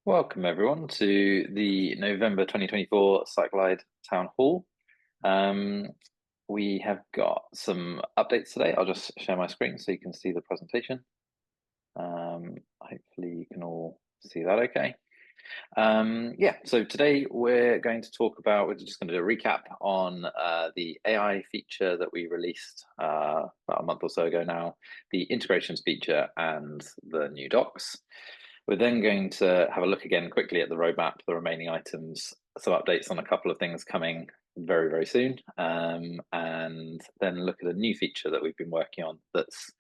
Welcome everyone to the November 2024 Siteglide Town Hall. Um, we have got some updates today. I'll just share my screen so you can see the presentation. Hopefully you can all see that okay. So today we're just going to do a recap on the AI feature that we released about a month or so ago now, the integrations feature and the new docs. We're then going to have a look again quickly at the roadmap, the remaining items, some updates on a couple of things coming very, very soon, and then look at a new feature that we've been working on that's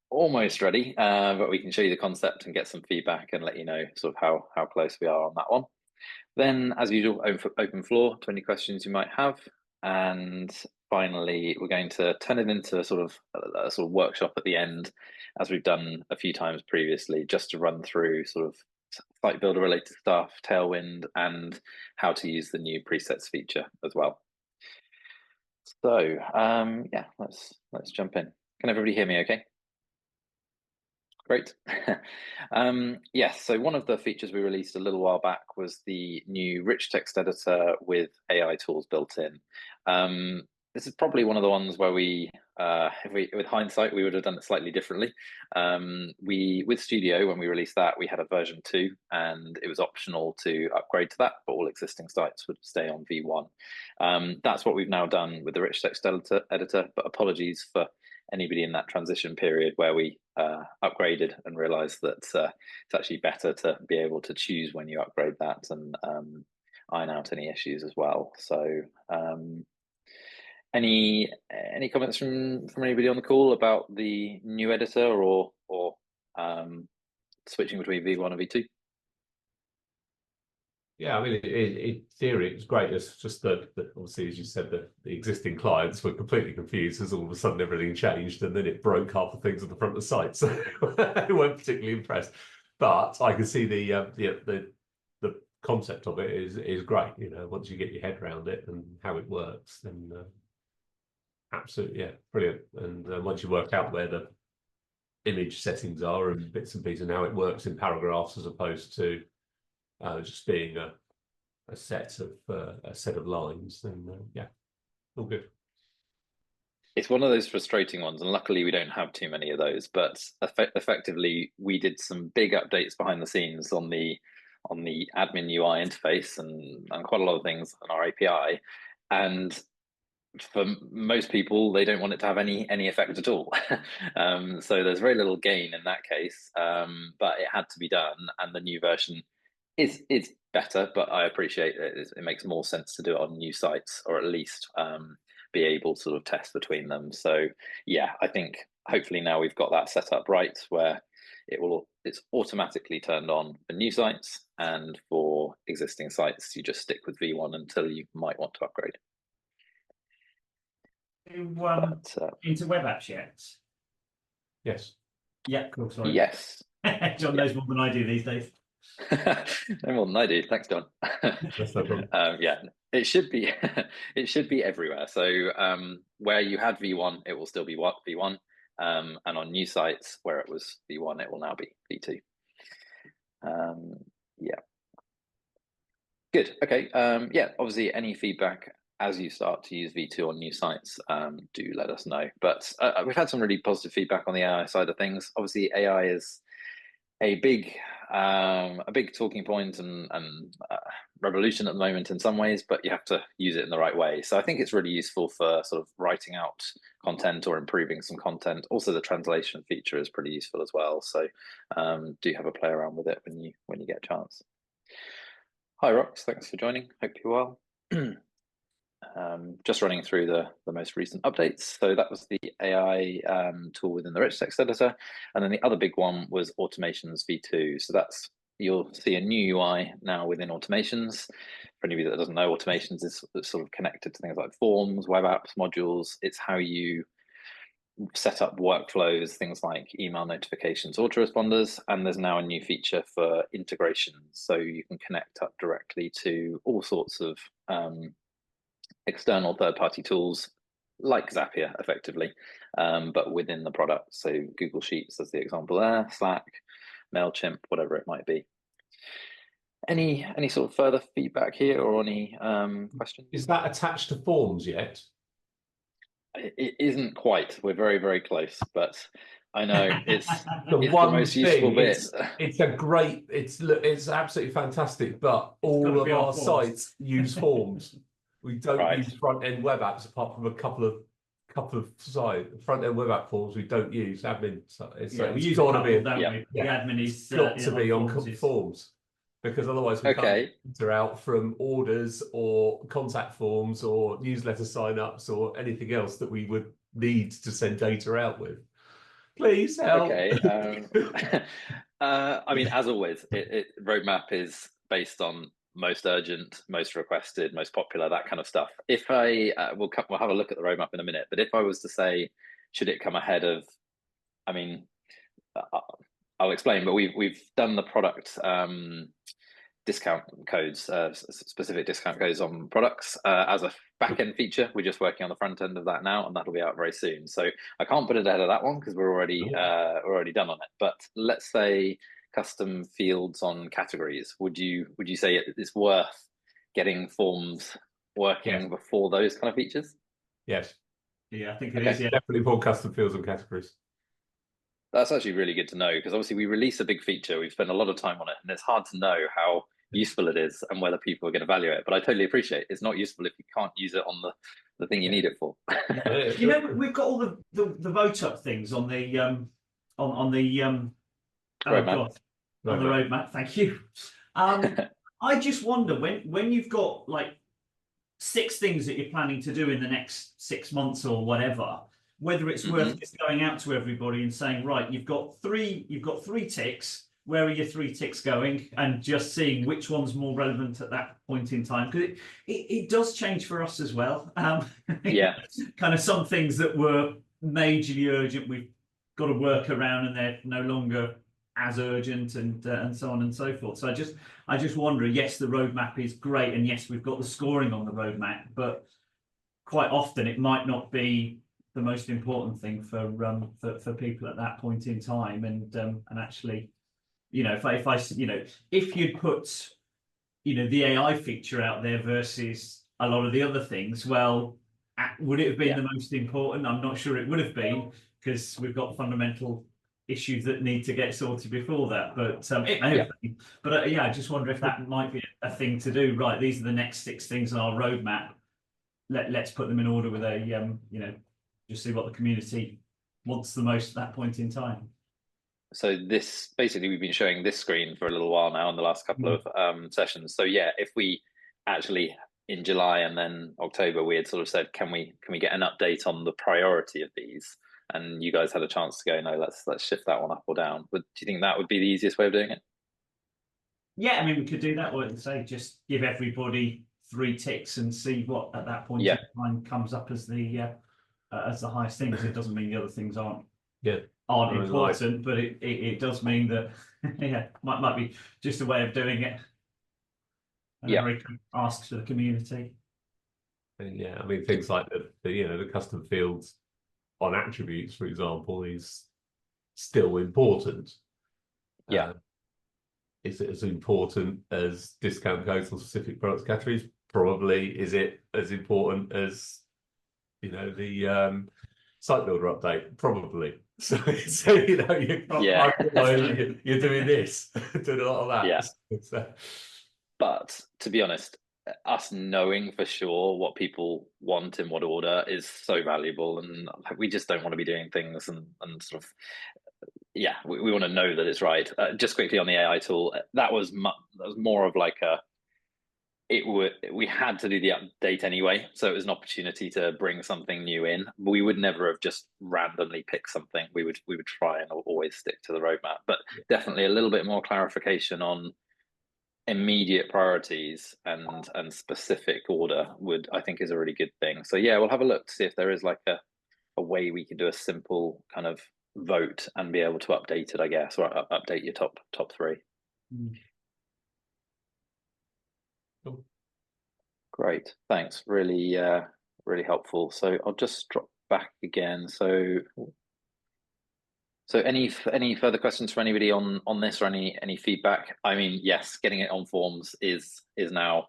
almost ready, but we can show you the concept and get some feedback and let you know sort of how close we are on that one. Then, as usual, open floor to any questions you might have. And finally, we're going to turn it into a sort of workshop at the end, as we've done a few times previously, just to run through sort of site builder related stuff, Tailwind, and how to use the new presets feature as well. So yeah, let's jump in. Can everybody hear me okay? Great. Yes, so one of the features we released a little while back was the new rich text editor with AI tools built in. This is probably one of the ones where with hindsight, we would have done it slightly differently. With Studio, when we released that, we had a version 2, and it was optional to upgrade to that, but all existing sites would stay on V1. That's what we've now done with the rich text editor, but apologies for anybody in that transition period where we upgraded and realized that it's actually better to be able to choose when you upgrade that and iron out any issues as well. So any comments from anybody on the call about the new editor or switching between V1 and V2? Yeah, I mean, in theory, it's great. It's just that obviously, as you said, the existing clients were completely confused as all of a sudden everything changed, and then it broke half the things at the front of the site, so they weren't particularly impressed. But I can see the concept of it is great. You know, once you get your head around it and how it works, then absolutely, yeah, brilliant. And once you work out where the image settings are and bits and pieces and how it works in paragraphs as opposed to just being a set of lines, then yeah, all good. It's one of those frustrating ones, and luckily we don't have too many of those. But effectively, we did some big updates behind the scenes on the admin UI interface and quite a lot of things on our API. And for most people, they don't want it to have any effect at all. So there's very little gain in that case. But it had to be done, and the new version is better. But I appreciate it makes more sense to do it on new sites, or at least be able to sort of test between them. So yeah, I think hopefully now we've got that set up right where it's automatically turned on for new sites, and for existing sites you just stick with V1 until you might want to upgrade. Into web apps yet? Yes. Yeah, cool. Sorry. Yes. John knows more than I do these days. No more than I do. Thanks, John. That's no problem. Yeah, it should be it should be everywhere. So where you had V1, it will still be V1, and on new sites where it was V1, it will now be V2. Yeah. Good. Okay. Yeah. Obviously, any feedback as you start to use V2 on new sites, do let us know. But we've had some really positive feedback on the AI side of things. Obviously, AI is a big talking point and revolution at the moment in some ways, but you have to use it in the right way. So I think it's really useful for sort of writing out content or improving some content. Also, the translation feature is pretty useful as well. So do have a play around with it when you get a chance. Hi Rox, thanks for joining. Hope you're well. Just running through the most recent updates. So that was the AI tool within the rich text editor. And then the other big one was automations v2. So you'll see a new UI now within automations. For anybody that doesn't know, automations is sort of connected to things like forms, web apps, modules. It's how you set up workflows, things like email notifications, autoresponders, and there's now a new feature for integrations. So you can connect up directly to all sorts of external third-party tools like Zapier, effectively, but within the product. So Google Sheets as the example there, Slack, MailChimp, whatever it might be. Any sort of further feedback here or any questions? Is that attached to forms yet? It isn't quite. We're very, very close, but I know it's The the one most useful thing, bit. it's a great, it's absolutely fantastic, but all of our sites use forms. We don't use front end web apps apart from a couple of front end web app forms we don't use. Admin, so it's got to be. The admin is got to be on forms, because otherwise we can't enter out from orders or contact forms or newsletter sign-ups or anything else that we would need to send data out with. Please help. Okay. I mean, as always, roadmap is based on most urgent, most requested, most popular, that kind of stuff. If we'll have a look at the roadmap in a minute, but if I was to say, should it come ahead of, I mean, I'll explain, but we've done the product discount codes, specific discount codes on products as a back-end feature. We're just working on the front end of that now, and that'll be out very soon. So I can't put it ahead of that one because we're already done on it. But let's say custom fields on categories. Would you say it's worth getting forms working before those kind of features? Yes. Yeah, I think it is. Yeah. Definitely more custom fields and categories. That's actually really good to know, because obviously we release a big feature, we've spent a lot of time on it, and it's hard to know how useful it is and whether people are going to value it. But I totally appreciate it's not useful if you can't use it on the thing you need it for. You know, we've got all the vote up things on the on the roadmap. On the roadmap. Thank you. I just wonder when you've got like 6 things that you're planning to do in the next 6 months or whatever, whether it's worth just going out to everybody and saying, right, you've got three ticks. Where are your 3 ticks going? And just seeing which one's more relevant at that point in time, because it does change for us as well. Kind of some things that were majorly urgent, we've got to work around, and they're no longer as urgent, and so on and so forth. So I just wonder. Yes, the roadmap is great, and yes, we've got the scoring on the roadmap, but quite often it might not be the most important thing for people at that point in time, and actually, you know, if you'd put, the AI feature out there versus a lot of the other things, well, would it have been the most important? I'm not sure it would have been, because we've got fundamental issues that need to get sorted before that. But it may have been. But I just wonder if that might be a thing to do. Right, these are the next 6 things on our roadmap. Let's put them in order with a just see what the community wants the most at that point in time. So this, basically, we've been showing this screen for a little while now in the last couple of sessions. So yeah, if we actually in July and then October, we had sort of said, can we get an update on the priority of these? And you guys had a chance to go, no, let's shift that one up or down. But do you think that would be the easiest way of doing it? Yeah, I mean, we could do that, or say just give everybody 3 ticks and see what at that point in time comes up as the highest thing. Because it doesn't mean the other things aren't important, but it does mean that might be just a way of doing it. Very ask to the community. And I mean, things like the custom fields on attributes, for example, is still important. Is it as important as discount codes on specific products categories? Probably. Is it as important as the site builder update? Probably. So you're doing this, doing a lot of that. But to be honest, us knowing for sure what people want in what order is so valuable, and we just don't want to be doing things and sort of we want to know that it's right. Just quickly on the AI tool, that was more of like we had to do the update anyway, so it was an opportunity to bring something new in. We would never have just randomly picked something. We would try and always stick to the roadmap, but definitely a little bit more clarification on immediate priorities and specific order I think is a really good thing. So we'll have a look to see if there is like a way we can do a simple kind of vote and be able to update it, I guess, or update your top 3. Cool. Great, thanks. Really really helpful. So I'll just drop back again. So So any further questions for anybody on this, or any feedback? I mean, yes, getting it on forms is now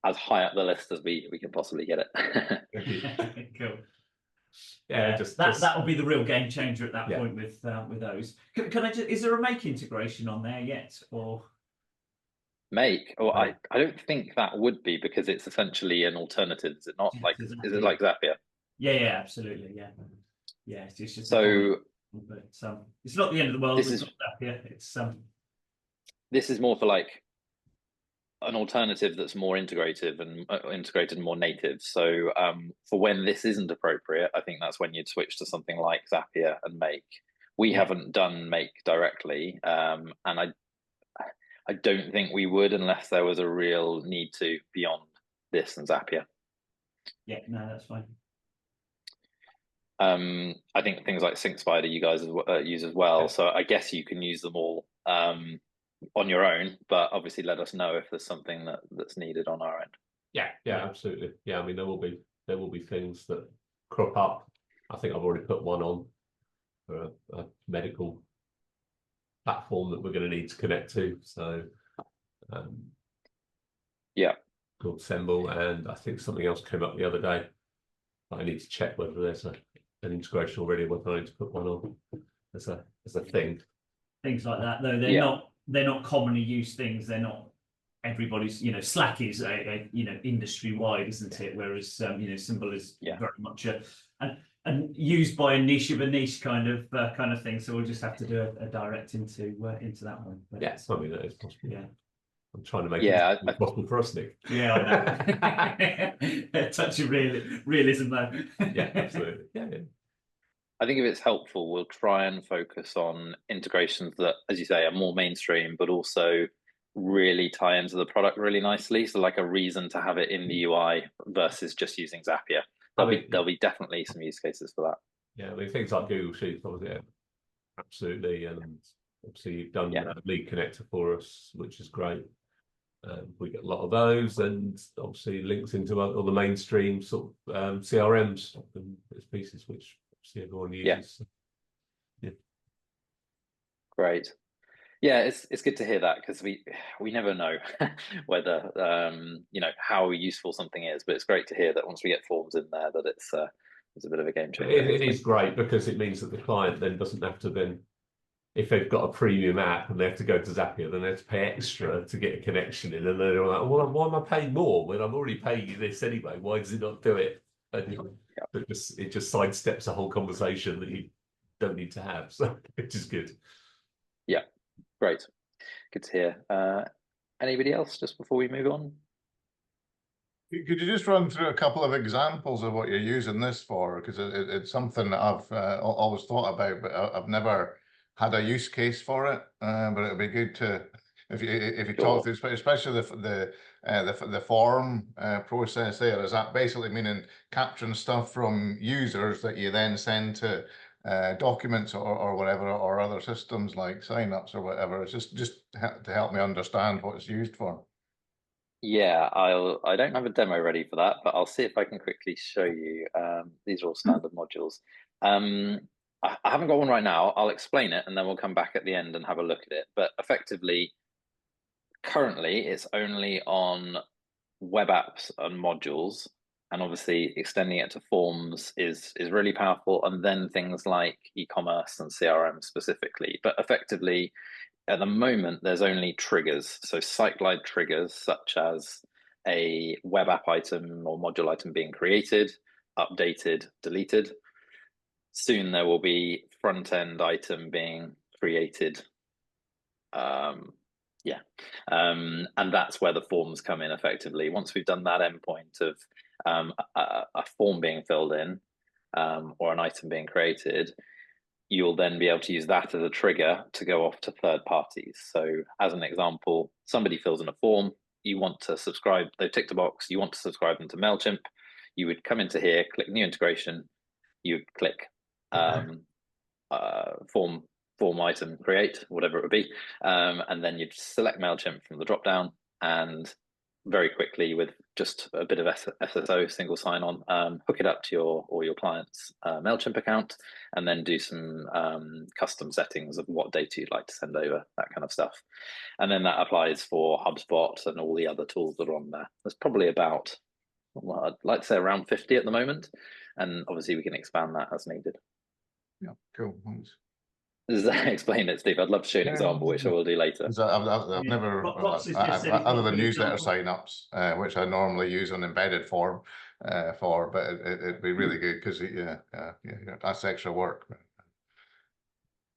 as high up the list as we can possibly get it. Thank you. Cool. Yeah, that will be the real game changer at that Yeah. point with those. Can I just, is there a make integration on there yet, or Make, or Right. I don't think that would be, because it's essentially an alternative. Is it not? Like, Does is that- it like Zapier? yeah, absolutely, yeah. It's just a So but it's not the end of the world. this We've is got that here. It's this is more for like an alternative that's more integrative and integrated and more native. So for when this isn't appropriate, I think that's when you'd switch to something like Zapier and Make. We Yeah. haven't done Make directly, and I don't think we would unless there was a real need to beyond this and Zapier. yeah, no, that's fine. I think things like SyncSpider you guys use as well, Yeah. so I guess you can use them all on your own, but obviously let us know if there's something that's needed on our end. Yeah, absolutely. Yeah, I mean there will be things that crop up. I think I've already put one on for a medical platform that we're going to need to connect to. So Yeah, called Semble, and I think something else came up the other day. I need to check whether there's an integration already, whether I need to put one on as a thing. Things like that, though, Yeah. they're not commonly used things. They're not everybody's. Slack is a industry wide, isn't it? Whereas Symbol is Yeah. very much and used by a niche of a niche kind of thing. So we'll just have to do a direct into that one. But, Yes, I mean that is possible. Yeah. I'm trying to make Yeah, it as possible for us, Nick. Yeah, I know. A touch of realism, though. Yeah, absolutely. Yeah. I think if it's helpful, we'll try and focus on integrations that, as you say, are more mainstream, but also really tie into the product really nicely. So like a reason to have it in the UI versus just using Zapier. There'll be definitely some use cases for that. Yeah, I mean things like Google Sheets, obviously, absolutely, and obviously you've done a lead connector for us, which is great. We get a lot of those, and obviously links into all the mainstream sort of CRMs and bits pieces, which obviously everyone uses. Yeah. Great. Yeah, it's good to hear that, because we never know whether how useful something is, but it's great to hear that once we get forms in there that it's a bit of a game changer. It is great because it means that the client then doesn't have to then, if they've got a premium app and they have to go to Zapier, then they have to pay extra to get a connection in, and they're like, well, why am I paying more when I'm already paying you this anyway? Why does it not do it? And it just sidesteps a whole conversation that you don't need to have, so which is good. Yeah, great. Good to hear. Anybody else just before we move on? Could you just run through a couple of examples of what you're using this for? Because it's something that I've always thought about, but I've never had a use case for it. But it would be good to, if you talk through, especially the form process there. Is that basically meaning capturing stuff from users that you then send to documents or whatever, or other systems like signups or whatever? It's just to help me understand what it's used for. Yeah, I don't have a demo ready for that, but I'll see if I can quickly show you. These are all standard modules. I haven't got one right now. I'll explain it and then we'll come back at the end and have a look at it. But effectively, currently it's only on web apps and modules, and obviously extending it to forms is really powerful, and then things like e-commerce and CRM specifically. But effectively, at the moment, there's only triggers. So Siteglide triggers, such as a web app item or module item being created, updated, deleted. Soon there will be front end item being created. And that's where the forms come in effectively. Once we've done that endpoint of a form being filled in or an item being created, you'll then be able to use that as a trigger to go off to third parties. So as an example, somebody fills in a form, you want to subscribe, they've ticked a box, you want to subscribe them to MailChimp, you would come into here, click new integration, you would click form item create, whatever it would be, and then you'd select MailChimp from the drop down, and very quickly with just a bit of SSO, single sign-on, hook it up to your client's MailChimp account, and then do some custom settings of what data you'd like to send over, that kind of stuff. And then that applies for HubSpot and all the other tools that are on there. There's probably about, well, I'd like to say around 50 at the moment, and obviously we can expand that as needed. Yeah, cool. Thanks. Does that explain it, Steve? I'd love to show you an example, which I will do later. I've Yeah. never, Rox has just said he's other got than an newsletter example. signups, which I normally use an embedded form for, but it'd be really good because yeah, that's extra work.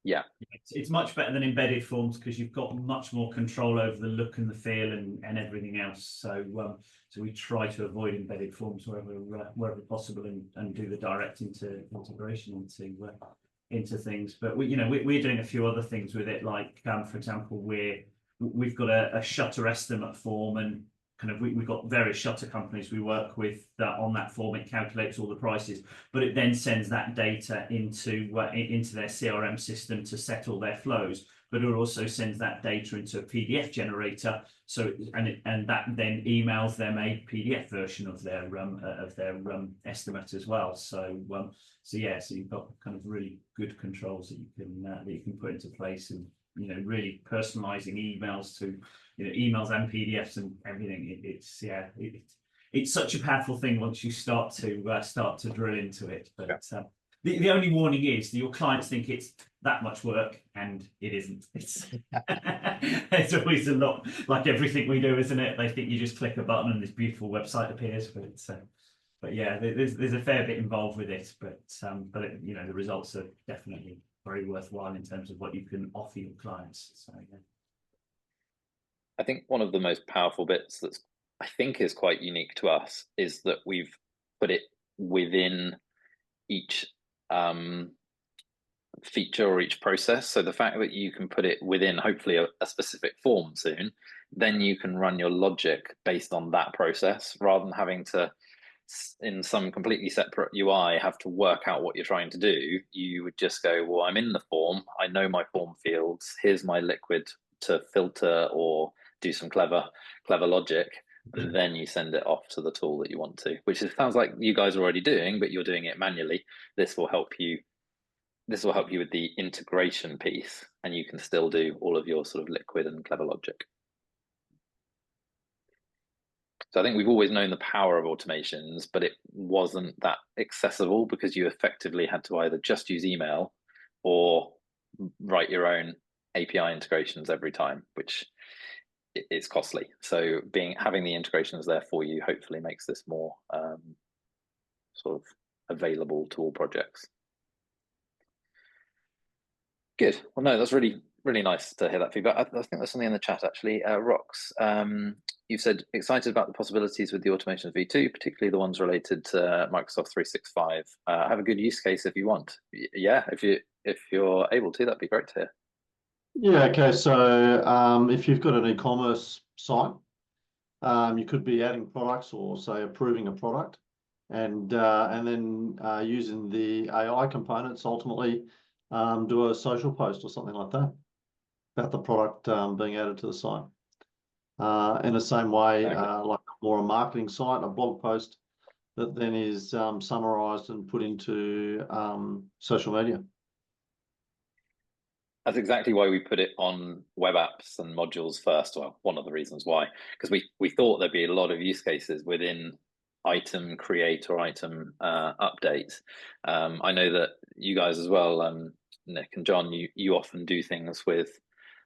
Yeah, It's much better than embedded forms because you've got much more control over the look and the feel and everything else. So so we try to avoid embedded forms wherever possible and do the direct integration into things. But we're doing a few other things with it, like for example, we've got a shutter estimate form, and kind of we've got various shutter companies we work with that on that form. It calculates all the prices, but it then sends that data into their CRM system to settle their flows. But it also sends that data into a PDF generator, so and that then emails them a PDF version of their estimate as well. So so you've got kind of really good controls that you can put into place, and really personalizing emails to emails and PDFs and everything. It's such a powerful thing once you start to drill into it. But the only warning is that your clients think it's that much work, and it isn't. It's always a lot, like everything we do, isn't it? They think you just click a button and this beautiful website appears, but yeah, there's a fair bit involved with it. But the results are definitely very worthwhile in terms of what you can offer your clients. So yeah. I think one of the most powerful bits that's I think is quite unique to us is that we've put it within each feature or each process. So the fact that you can put it within hopefully a specific form soon, then you can run your logic based on that process rather than having to, in some completely separate UI, have to work out what you're trying to do. You would just go, well, I'm in the form, I know my form fields, here's my liquid to filter or do some clever logic, and then you send it off to the tool that you want to, which sounds like you guys are already doing, but you're doing it manually. This will help you with the integration piece, and you can still do all of your sort of liquid and clever logic. So I think we've always known the power of automations, but it wasn't that accessible because you effectively had to either just use email or write your own API integrations every time, which is costly. So having the integrations there for you hopefully makes this more sort of available to all projects. Good. Well, no, that's really nice to hear that feedback. I think there's something in the chat actually. Rox, you've said excited about the possibilities with the automation of V2, particularly the ones related to Microsoft 365. I have a good use case if you want. Yeah, if you're able to, that'd be great to hear. Yeah, okay. So if you've got an e-commerce site, you could be adding products or say approving a product, and then using the AI components ultimately do a social post or something like that about the product being added to the site. In the same way, like more a marketing site, a blog post that then is summarized and put into social media. That's exactly why we put it on web apps and modules first. Well, one of the reasons why, because we thought there'd be a lot of use cases within item create or item update. I know that you guys as well, Nick and John, you often do things with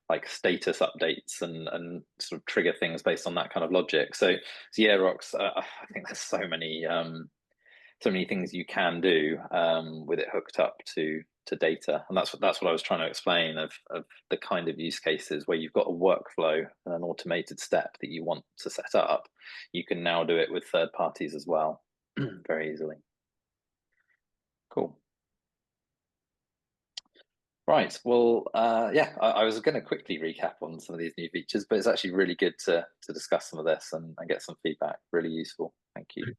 like status updates and sort of trigger things based on that kind of logic. So yeah, Rox, I think there's so many things you can do with it hooked up to data, and that's what I was trying to explain of the kind of use cases where you've got a workflow, an automated step that you want to set up. You can now do it with third parties as well, very easily. Cool. Right. Well, yeah, I was going to quickly recap on some of these new features, but it's actually really good to discuss some of this and get some feedback. Really useful. Thank you.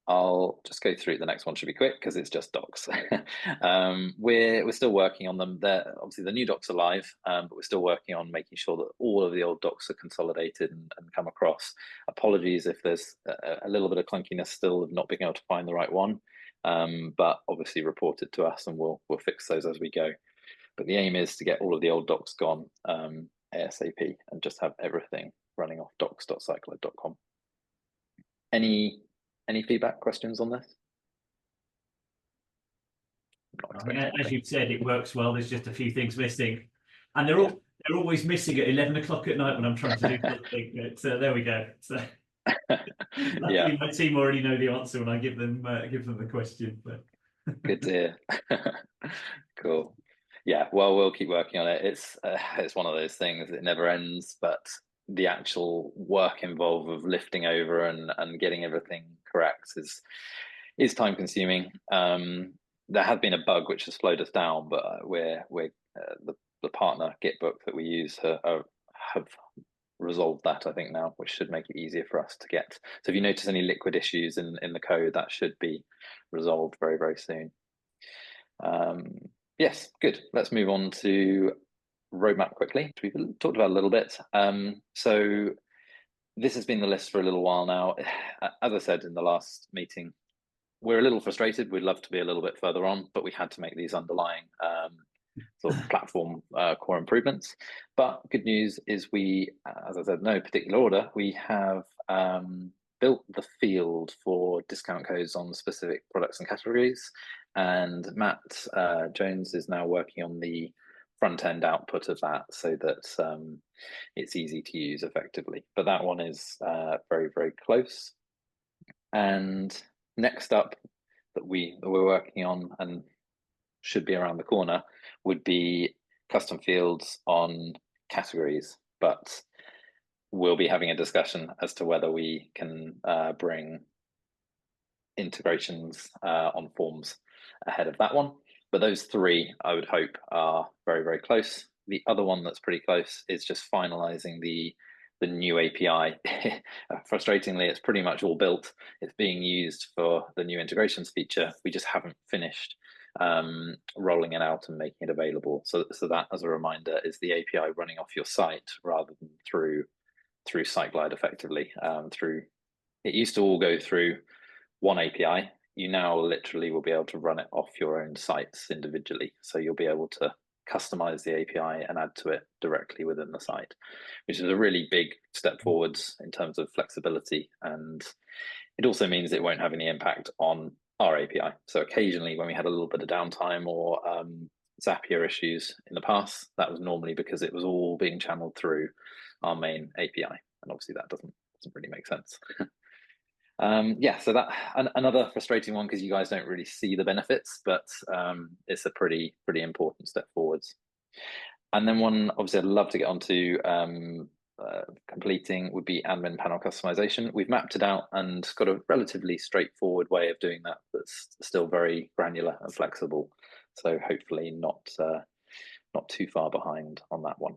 I'll just go through. The next one should be quick because it's just docs. We're still working on them. They're, obviously the new docs are live, but we're still working on making sure that all of the old docs are consolidated and come across. Apologies if there's a little bit of clunkiness still of not being able to find the right one, but obviously report it to us and we'll fix those as we go. But the aim is to get all of the old docs gone ASAP and just have everything running off docs.siteglide.com. Any feedback, questions on this? I mean, as you've said, it works well. There's just a few things missing, and they're always missing at 11 o'clock at night when I'm trying to do something. So there we go. So luckily, my team already know the answer when I give them the question. But good to hear. Cool. Yeah, well, we'll keep working on it. It's one of those things, it never ends, but the actual work involved of lifting over and getting everything correct is time consuming. There has been a bug which has slowed us down, but we're the partner Gitbook that we use have resolved that, I think, now, which should make it easier for us to get. So if you notice any liquid issues in the code, that should be resolved very, very soon. Yes, good. Let's move on to roadmap quickly, which we've talked about a little bit. So this has been the list for a little while now. As I said in the last meeting, we're a little frustrated. We'd love to be a little bit further on, but we had to make these underlying sort of platform core improvements. But good news is we, as I said, no particular order, we have built the field for discount codes on specific products and categories. And Matt Jones is now working on the front end output of that so that it's easy to use effectively. But that one is very, very close. And next up that we're working on and should be around the corner would be custom fields on categories, but we'll be having a discussion as to whether we can bring integrations on forms ahead of that one. But those three, I would hope, are very, very close. The other one that's pretty close is just finalizing the new API. Frustratingly, it's pretty much all built. It's being used for the new integrations feature. We just haven't finished rolling it out and making it available. So that, as a reminder, is the API running off your site rather than through Siteglide effectively. It used to all go through one API. You now literally will be able to run it off your own sites individually. So you'll be able to customize the API and add to it directly within the site, which is a really big step forwards in terms of flexibility. And it also means it won't have any impact on our API. So occasionally when we had a little bit of downtime or Zapier issues in the past, that was normally because it was all being channeled through our main API. And obviously that doesn't really make sense. Yeah, so that another frustrating one because you guys don't really see the benefits, but it's a pretty important step forwards. And then one, obviously, I'd love to get onto completing would be admin panel customization. We've mapped it out and got a relatively straightforward way of doing that that's still very granular and flexible. So hopefully not too far behind on that one.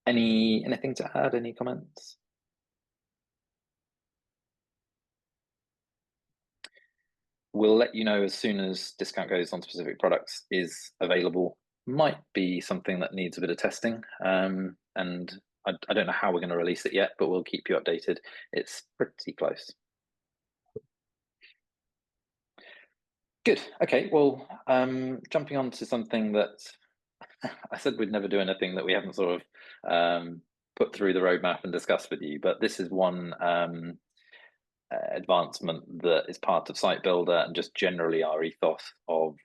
Anything to add? Any comments? We'll let you know as soon as discount codes on specific products is available. Might be something that needs a bit of testing, and I don't know how we're going to release it yet, but we'll keep you updated. It's pretty close. Good. Okay. Well, jumping on to something that I said we'd never do anything that we haven't sort of put through the roadmap and discussed with you, but this is one advancement that is part of Site Builder and just generally our ethos of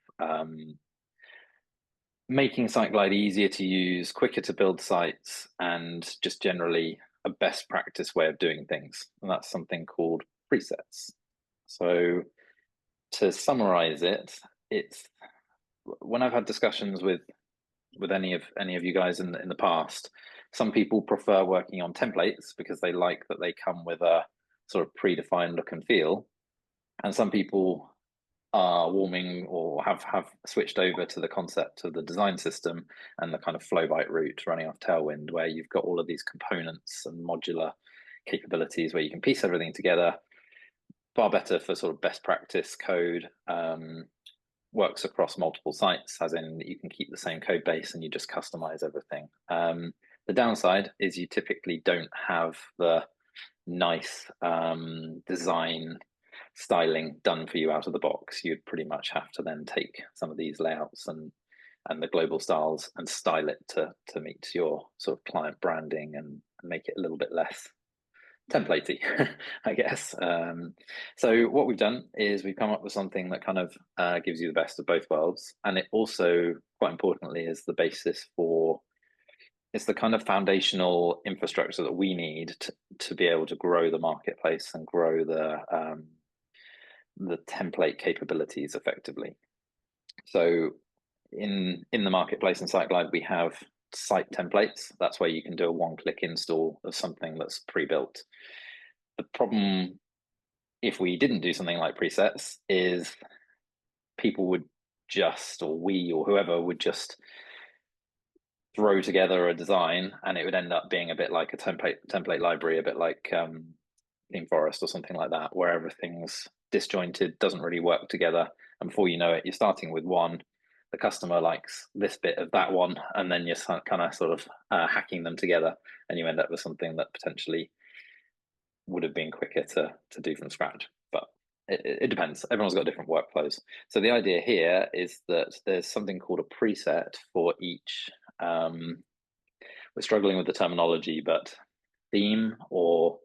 making Siteglide easier to use, quicker to build sites, and just generally a best practice way of doing things. And that's something called presets. So to summarize it, it's when I've had discussions with any of you guys in the past, some people prefer working on templates because they like that they come with a sort of predefined look and feel, and some people are warming or have switched over to the concept of the design system and the kind of Flowbyte route running off Tailwind, where you've got all of these components and modular capabilities where you can piece everything together. far better for sort of best practice code. Works across multiple sites, as in you can keep the same code base and you just customize everything. The downside is you typically don't have the nice design styling done for you out of the box. You'd pretty much have to then take some of these layouts and the global styles and style it to meet your sort of client branding and make it a little bit less templatey, I guess. So what we've done is we've come up with something that kind of gives you the best of both worlds, and it also, quite importantly, is the basis for, it's the kind of foundational infrastructure that we need to be able to grow the marketplace and grow the template capabilities effectively. So in the marketplace in Siteglide, we have site templates. That's where you can do a one-click install of something that's pre-built. The problem, if we didn't do something like presets, is people would just, or we or whoever would just throw together a design, and it would end up being a bit like a template library, a bit like Theme Forest or something like that, where everything's disjointed, doesn't really work together, and before you know it, you're starting with one, the customer likes this bit of that one, and then you're kind of sort of hacking them together, and you end up with something that potentially would have been quicker to do from scratch. But it depends. Everyone's got different workflows. So the idea here is that there's something called a preset for each. We're struggling with the terminology, but theme or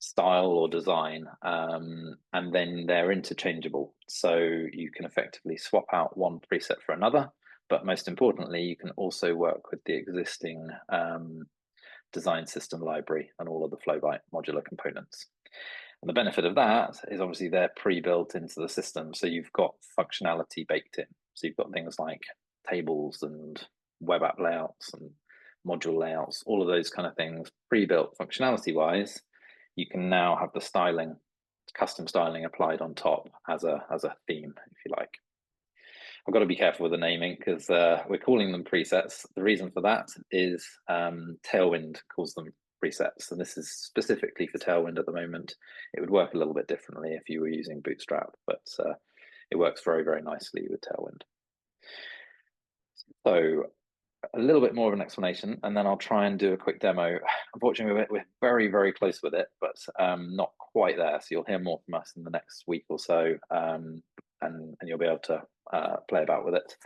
style or design, and then they're interchangeable, so you can effectively swap out one preset for another, but most importantly you can also work with the existing design system library and all of the Flowbyte modular components. And the benefit of that is obviously they're pre-built into the system, so you've got functionality baked in. So you've got things like tables and web app layouts and module layouts, all of those kind of things pre-built functionality wise. You can now have the styling, custom styling applied on top as a theme, if you like. I've got to be careful with the naming because we're calling them presets. The reason for that is Tailwind calls them presets, and this is specifically for Tailwind at the moment. It would work a little bit differently if you were using Bootstrap, but it works very, very nicely with Tailwind. So a little bit more of an explanation, and then I'll try and do a quick demo. Unfortunately, we're very, very close with it, but not quite there. So you'll hear more from us in the next week or so, and you'll be able to play about with it.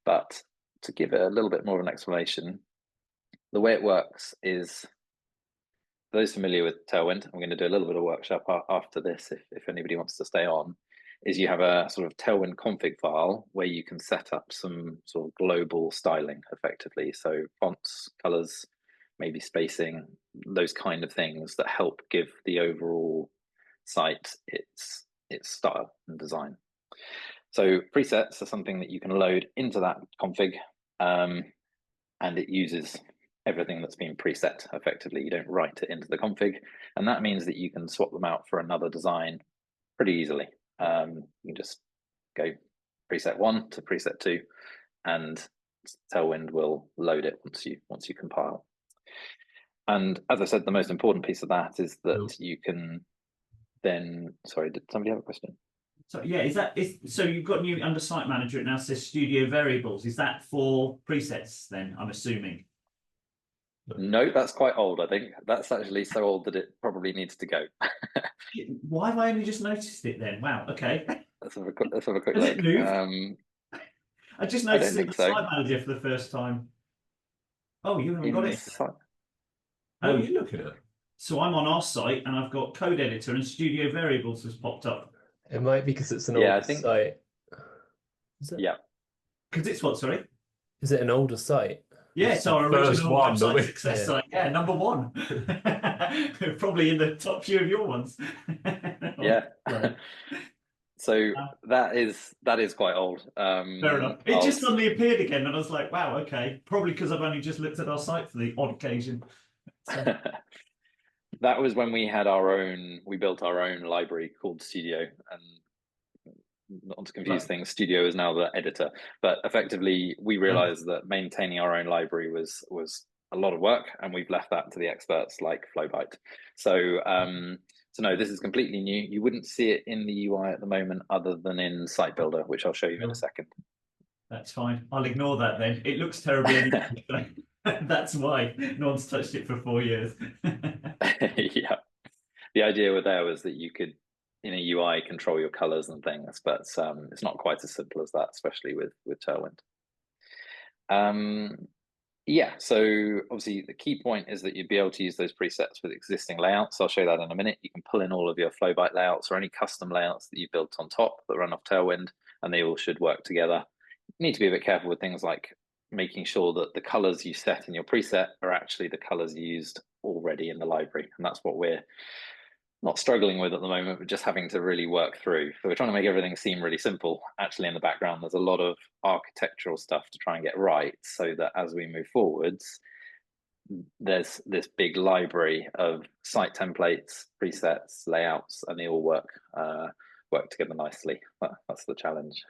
But to give it a little bit more of an explanation, the way it works is, for those familiar with Tailwind, I'm going to do a little bit of workshop after this if anybody wants to stay on, is you have a sort of Tailwind config file where you can set up some sort of global styling effectively. So fonts, colors, maybe spacing, those kind of things that help give the overall site its style and design. So presets are something that you can load into that config, and it uses everything that's been preset effectively. You don't write it into the config, and that means that you can swap them out for another design pretty easily. You can just go preset 1 to preset 2, and Tailwind will load it once you compile. And as I said, the most important piece of that is that you can then. Sorry, did somebody have a question? So yeah, so you've got new under Site Manager. It now says Studio Variables. Is that for presets then? I'm assuming. No, that's quite old. I think that's actually so old that it probably needs to go. Why have I only just noticed it then? Wow. Okay. Let's have a quick look. Has it moved? I just noticed it in the Site Manager for the first time. Oh, you haven't got it. What are you looking at? So I'm on our site and I've got Code Editor and Studio Variables has popped up. It might be because it's an older site. Is it? Yeah. Because it's what, sorry? Is it an older site? Yeah, it's our original website success site. Yeah, number 1. Probably in the top few of your ones. Yeah. So that is quite old. Fair enough. It just suddenly appeared again, and I was like, "Wow, okay." Probably because I've only just looked at our site for the odd occasion. So. That was when we had we built our own library called Studio, and not to confuse things, Studio is now the editor. But effectively, we realized that maintaining our own library was a lot of work, and we've left that to the experts like Flowbyte. So So no, this is completely new. You wouldn't see it in the UI at the moment other than in Site Builder, which I'll show you in a second. That's fine. I'll ignore that then. It looks terrible anyway. That's why no one's touched it for 4 years. Yeah. The idea with there was that you could, in a UI, control your colors and things, but it's not quite as simple as that, especially with Tailwind. Yeah, so obviously the key point is that you'd be able to use those presets with existing layouts. I'll show you that in a minute. You can pull in all of your Flowbite layouts or any custom layouts that you've built on top that run off Tailwind, and they all should work together. You need to be a bit careful with things like making sure that the colors you set in your preset are actually the colors used already in the library. And that's what we're not struggling with at the moment, but just having to really work through. So we're trying to make everything seem really simple. Actually, in the background, there's a lot of architectural stuff to try and get right so that as we move forwards, there's this big library of site templates, presets, layouts, and they all work together nicely. That's the challenge.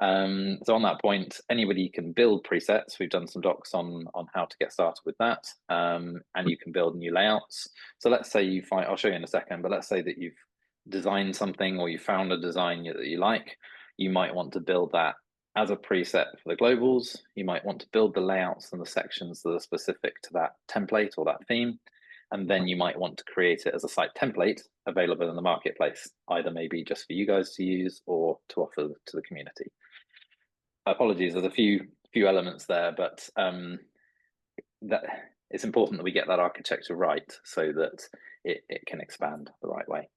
So on that point, anybody can build presets. We've done some docs on how to get started with that, and you can build new layouts. So let's say you find, I'll show you in a second, but let's say that you've designed something or you found a design that you like. You might want to build that as a preset for the globals. You might want to build the layouts and the sections that are specific to that template or that theme. And then you might want to create it as a site template available in the marketplace, either maybe just for you guys to use or to offer to the community. Apologies, there's a few elements there, but that it's important that we get that architecture right so that it can expand the right way.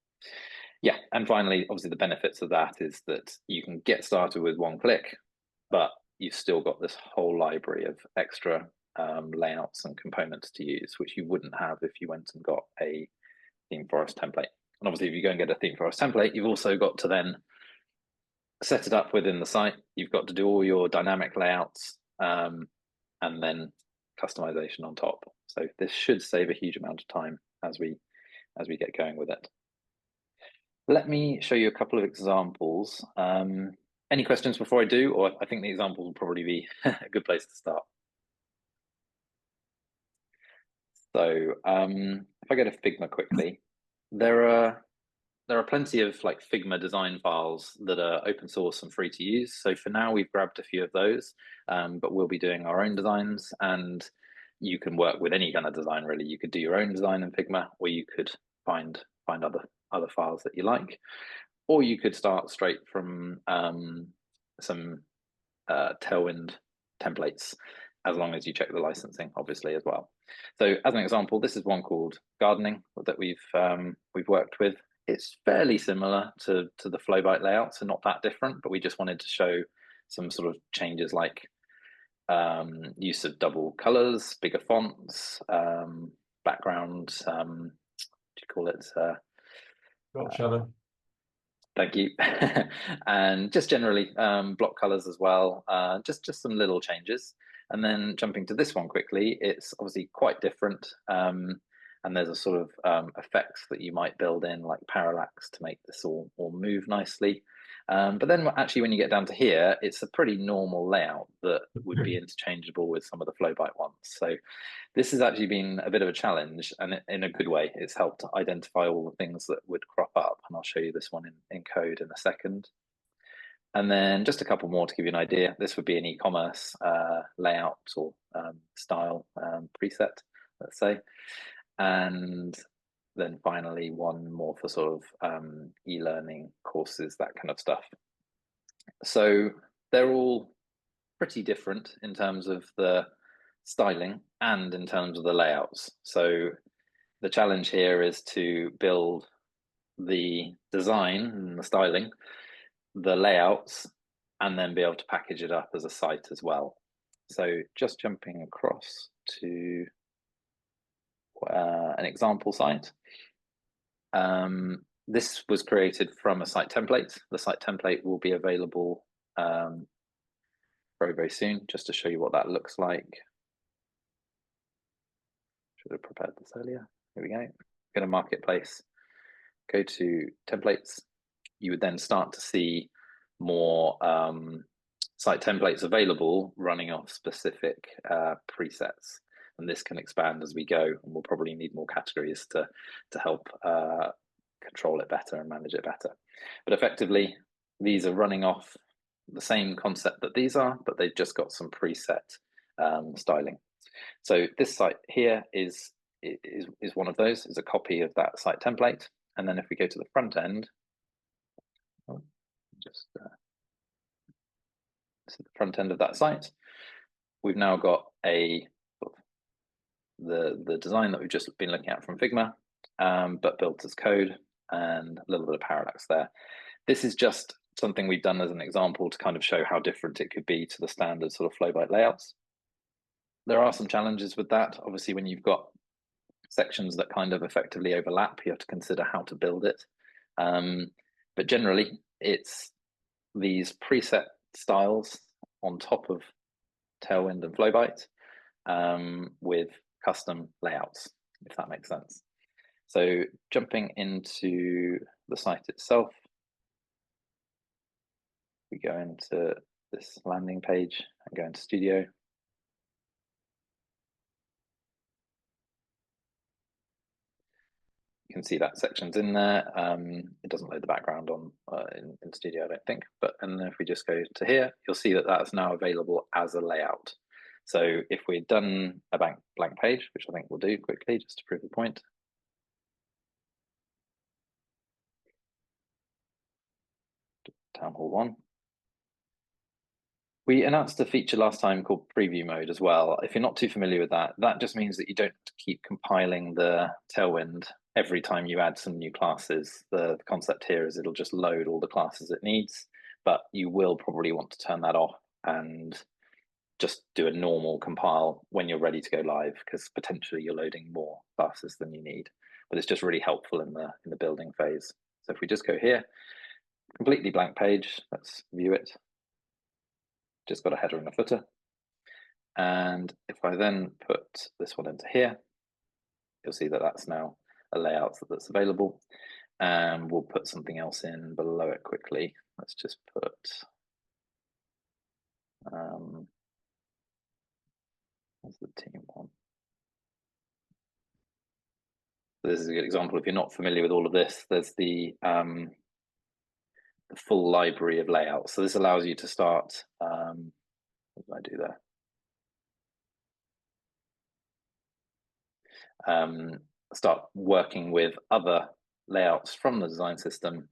Yeah, and finally, obviously the benefits of that is that you can get started with one click, but you've still got this whole library of extra layouts and components to use, which you wouldn't have if you went and got a theme forest template. And obviously, if you go and get a theme forest template, you've also got to then set it up within the site. You've got to do all your dynamic layouts and then customization on top. So this should save a huge amount of time as we get going with it. Let me show you a couple of examples. Any questions before I do? Or I think the example will probably be a good place to start. So if I go to Figma quickly, there are plenty of like Figma design files that are open source and free to use. So for now, we've grabbed a few of those, but we'll be doing our own designs, and you can work with any kind of design really. You could do your own design in Figma, or you could find other files that you like, or you could start straight from some Tailwind templates, as long as you check the licensing, obviously, as well. So as an example, this is one called Gardening that we've worked with. It's fairly similar to the Flowbite layout, so not that different, but we just wanted to show some sort of changes like use of double colors, bigger fonts, background, what do you call it? Drop shadow. Thank you. And just generally block colors as well, just some little changes. And then jumping to this one quickly, it's obviously quite different. And there's a sort of effects that you might build in, like parallax, to make this all move nicely. But then actually, when you get down to here, it's a pretty normal layout that would be interchangeable with some of the Flowbite ones. So this has actually been a bit of a challenge, and in a good way. It's helped to identify all the things that would crop up, and I'll show you this one in code in a second. And then just a couple more to give you an idea. This would be an e-commerce layout or style preset, let's say. And then finally, one more for sort of e-learning courses, that kind of stuff. So they're all pretty different in terms of the styling and in terms of the layouts. So the challenge here is to build the design and the styling, the layouts, and then be able to package it up as a site as well. So just jumping across to an example site. This was created from a site template. The site template will be available very, very soon, just to show you what that looks like. Should have prepared this earlier. Here we go. Go to Marketplace, go to Templates. You would then start to see more site templates available running off specific presets. and this can expand as we go, and we'll probably need more categories to help control it better and manage it better. But effectively, these are running off the same concept that these are, but they've just got some preset styling. So this site here is one of those, is a copy of that site template. And then if we go to the front end, just this is the front end of that site, we've now got the design that we've just been looking at from Figma, but built as code, and a little bit of parallax there. This is just something we've done as an example to kind of show how different it could be to the standard sort of Flowbyte layouts. There are some challenges with that. Obviously, when you've got sections that kind of effectively overlap, you have to consider how to build it. But generally, it's these preset styles on top of Tailwind and Flowbyte with custom layouts, if that makes sense. So jumping into the site itself, we go into this landing page and go into Studio. You can see that section's in there. It doesn't load the background on in Studio, I don't think. And then if we just go to here, you'll see that that's now available as a layout. So if we'd done a blank page, which I think we'll do quickly just to prove the point. Town Hall 1. We announced a feature last time called preview mode as well. If you're not too familiar with that, that just means that you don't keep compiling the Tailwind every time you add some new classes. The concept here is it'll just load all the classes it needs, but you will probably want to turn that off and just do a normal compile when you're ready to go live, because potentially you're loading more classes than you need. But it's just really helpful in the building phase. So if we just go here, completely blank page, let's view it. Just got a header and a footer. And if I then put this one into here, you'll see that that's now a layout that's available. And we'll put something else in below it quickly. Let's just put what's the team one? So this is a good example. If you're not familiar with all of this, there's the full library of layouts. So this allows you to start, what did I do there? Start working with other layouts from the design system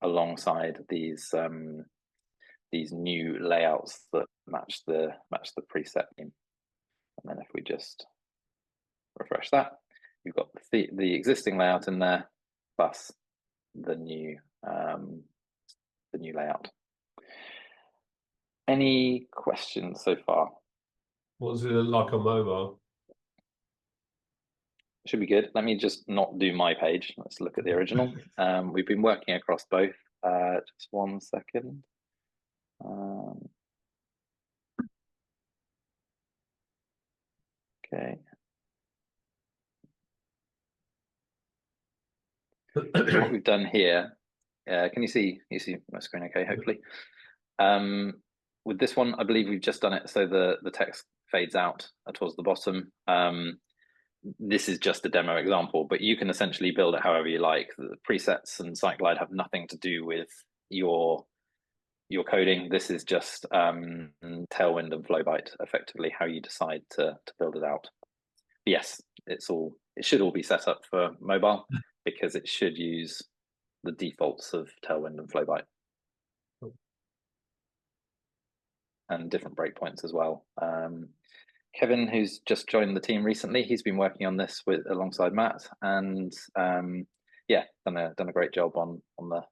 alongside these new layouts that match the preset theme. And then if we just refresh that, you've got the existing layout in there plus the new layout. Any questions so far? What does it look like on mobile? Should be good. Let me just not do my page. Let's look at the original. We've been working across both. Just 1 second. Okay. What we've done here, can you see my screen okay, hopefully? With this one, I believe we've just done it so the text fades out towards the bottom. This is just a demo example, but you can essentially build it however you like. The presets and Siteglide have nothing to do with your coding. This is just Tailwind and Flowbyte, effectively, how you decide to build it out. Yes, it should all be set up for mobile because it should use the defaults of Tailwind and Flowbyte. And different breakpoints as well. Kevin, who's just joined the team recently, he's been working on this alongside Matt, and yeah, done a great job on the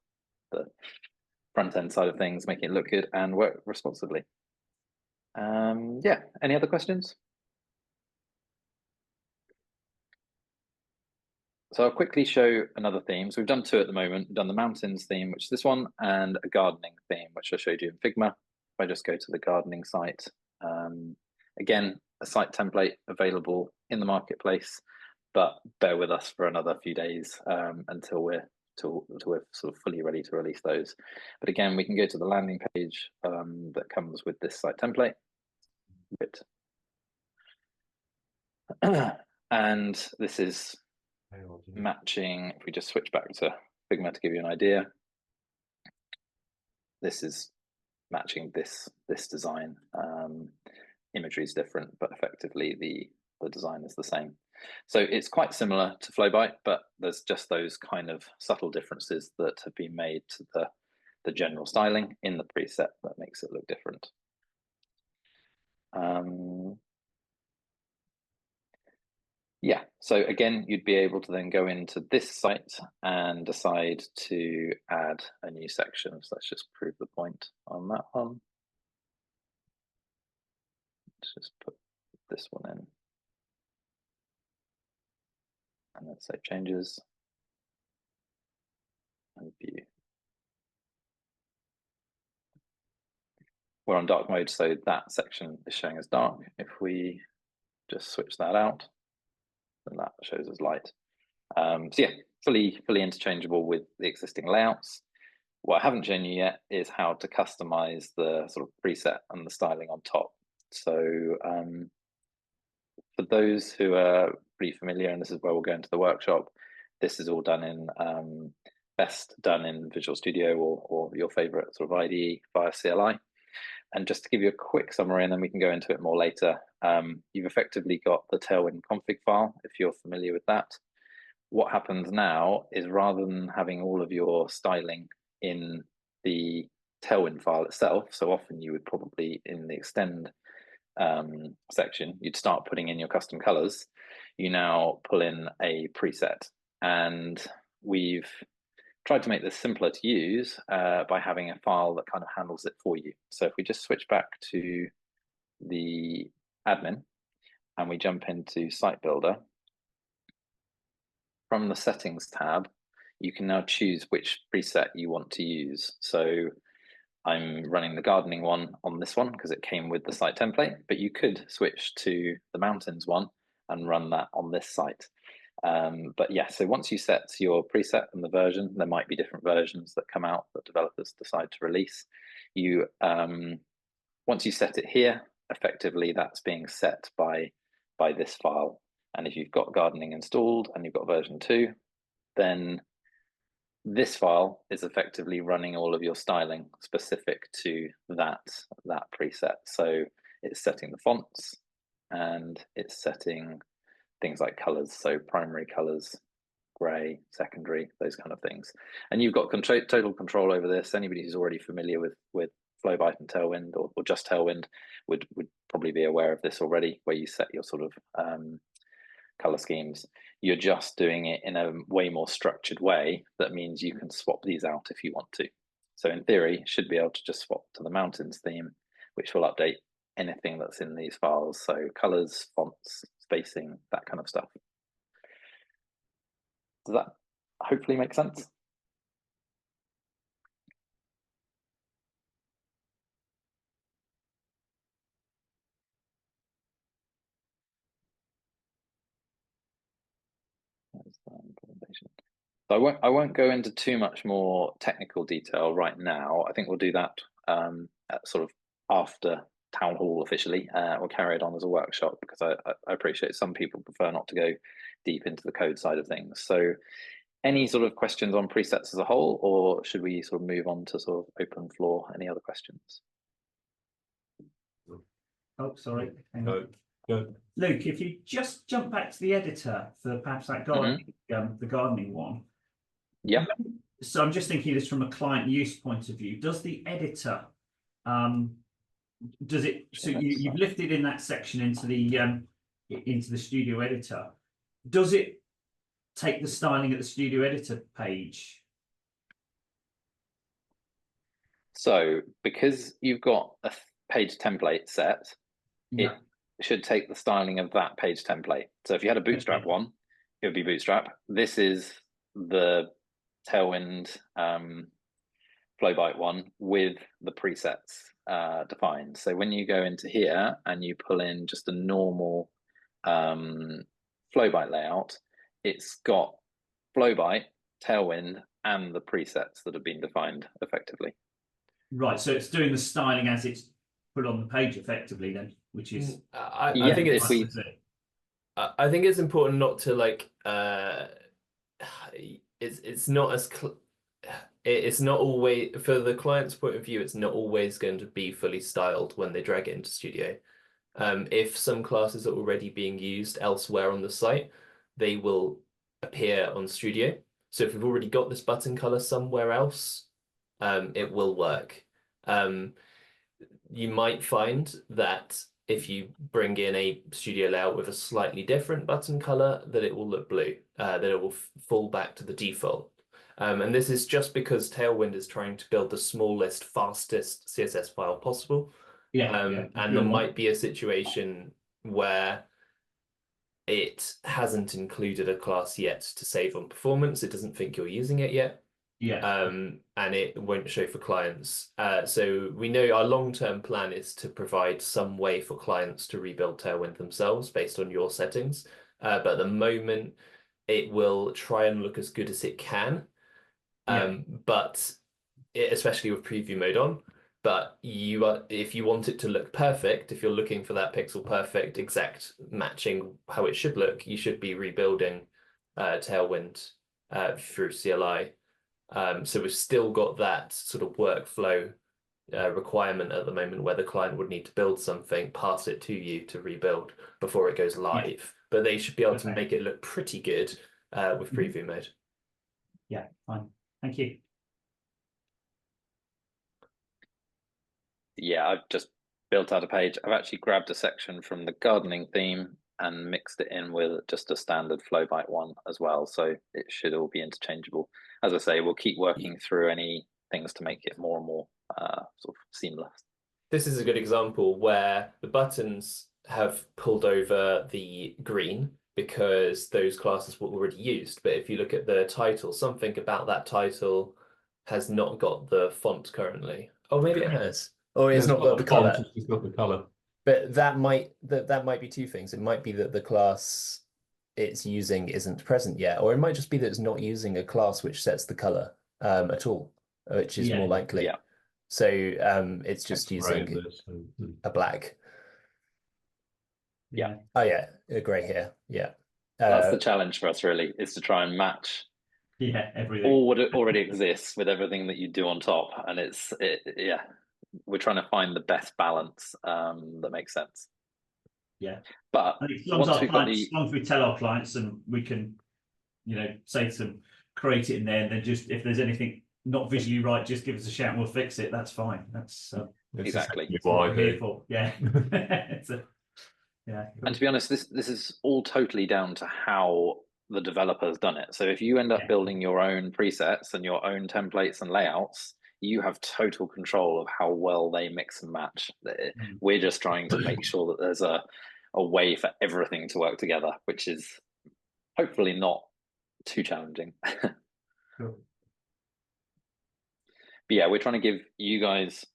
front end side of things, making it look good and work responsibly. Yeah, any other questions? So I'll quickly show another theme. So we've done 2 at the moment. We've done the mountains theme, which is this one, and a gardening theme, which I showed you in Figma. If I just go to the gardening site, again, a site template available in the marketplace, but bear with us for another few days until we're sort of fully ready to release those. But again, we can go to the landing page that comes with this site template. And this is matching, if we just switch back to Figma to give you an idea, this is matching this design. Imagery is different, but effectively the design is the same. So it's quite similar to Flowbyte, but there's just those kind of subtle differences that have been made to the general styling in the preset that makes it look different. Yeah, so again, you'd be able to then go into this site and decide to add a new section. So let's just prove the point on that one. Let's just put this one in. And let's say changes and view. We're on dark mode, so that section is showing as dark. If we just switch that out, then that shows as light. So yeah, fully interchangeable with the existing layouts. What I haven't shown you yet is how to customize the sort of preset and the styling on top. So for those who are pretty familiar, and this is where we'll go into the workshop, this is all done in best done in Visual Studio or your favorite sort of IDE via CLI. And just to give you a quick summary, and then we can go into it more later, you've effectively got the Tailwind config file, if you're familiar with that. What happens now is rather than having all of your styling in the Tailwind file itself, so often you would probably in the extend section, you'd start putting in your custom colors. You now pull in a preset, and we've tried to make this simpler to use by having a file that kind of handles it for you. So if we just switch back to the admin and we jump into Site Builder, from the settings tab, you can now choose which preset you want to use. So I'm running the gardening one on this one because it came with the site template, but you could switch to the mountains one and run that on this site. But yeah, so once you set your preset and the version, there might be different versions that come out that developers decide to release. You once you set it here, effectively that's being set by this file. And if you've got gardening installed and you've got version 2, then this file is effectively running all of your styling specific to that preset. So it's setting the fonts and it's setting things like colors, so primary colors, gray, secondary, those kind of things. And you've got total control over this. Anybody who's already familiar with Flowbyte and Tailwind or just Tailwind would probably be aware of this already, where you set your sort of color schemes. You're just doing it in a way more structured way. That means you can swap these out if you want to. So in theory, should be able to just swap to the mountains theme, which will update anything that's in these files. So colors, fonts, spacing, that kind of stuff. Does that hopefully make sense? So I won't go into too much more technical detail right now. I think we'll do that at sort of after town hall officially. We'll carry it on as a workshop because I appreciate some people prefer not to go deep into the code side of things. So any sort of questions on presets as a whole, or should we sort of move on to sort of open floor? Any other questions? Oh, sorry. Good. Luke, if you just jump back to the editor for perhaps that gardening, the gardening one. Yeah. So I'm just thinking this from a client use point of view. Does the editor, does it? So you've lifted in that section into the studio editor. Does it take the styling at the studio editor page? So because you've got a page template set, Yeah. it should take the styling of that page template. So if you had a Bootstrap one, it would be Bootstrap. This is the Tailwind Flowbyte one with the presets defined. So when you go into here and you pull in just a normal Flowbyte layout, it's got Flowbyte, Tailwind, and the presets that have been defined effectively. Right, so it's doing the styling as it's put on the page effectively then, which is I yeah, think it's I think it's important not to like it's not as it's not always, for the client's point of view, it's not always going to be fully styled when they drag it into Studio. If some classes are already being used elsewhere on the site, they will appear on Studio. So if we've already got this button color somewhere else, it will work. You might find that if you bring in a studio layout with a slightly different button color, that it will look blue, that it will fall back to the default. And this is just because Tailwind is trying to build the smallest, fastest CSS file possible. And there might be a situation where it hasn't included a class yet to save on performance. It doesn't think you're using it yet. And it won't show for clients. So we know our long-term plan is to provide some way for clients to rebuild Tailwind themselves based on your settings. But at the moment, it will try and look as good as it can. But especially with preview mode on. But if you want it to look perfect, if you're looking for that pixel perfect exact matching how it should look, you should be rebuilding Tailwind through CLI. So we've still got that sort of workflow requirement at the moment where the client would need to build something, pass it to you to rebuild before it goes live. But they should be able to make it look pretty good with preview mode. Yeah, fine. Thank you. Yeah, I've just built out a page. I've actually grabbed a section from the gardening theme and mixed it in with just a standard Flowbyte one as well. So it should all be interchangeable. As I say, we'll keep working through any things to make it more and more sort of seamless. This is a good example where the buttons have pulled over the green because those classes were already used. But if you look at the title, something about that title has not got the font currently. Oh, maybe it has. Or it's not got the color. It's got the color. But that might be two things. It might be that the class it's using isn't present yet, or it might just be that it's not using a class which sets the color at all, which is more likely. Yeah. So it's just using a black. Yeah. Oh yeah, a grey here. Yeah. That's the challenge for us, really, is to try and match everything. all what already exists with everything that you do on top. And we're trying to find the best balance that makes sense. Yeah. But once we tell our clients and we can, say to them, create it in there, and then just if there's anything not visually right, just give us a shout and we'll fix it. That's fine. That's exactly what we're here for. Yeah. And to be honest, this is all totally down to how the developer's done it. So if you end up building your own presets and your own templates and layouts, you have total control of how well they mix and match. We're just trying to make sure that there's a way for everything to work together, which is hopefully not too challenging. Cool. But yeah, we're trying to give you guys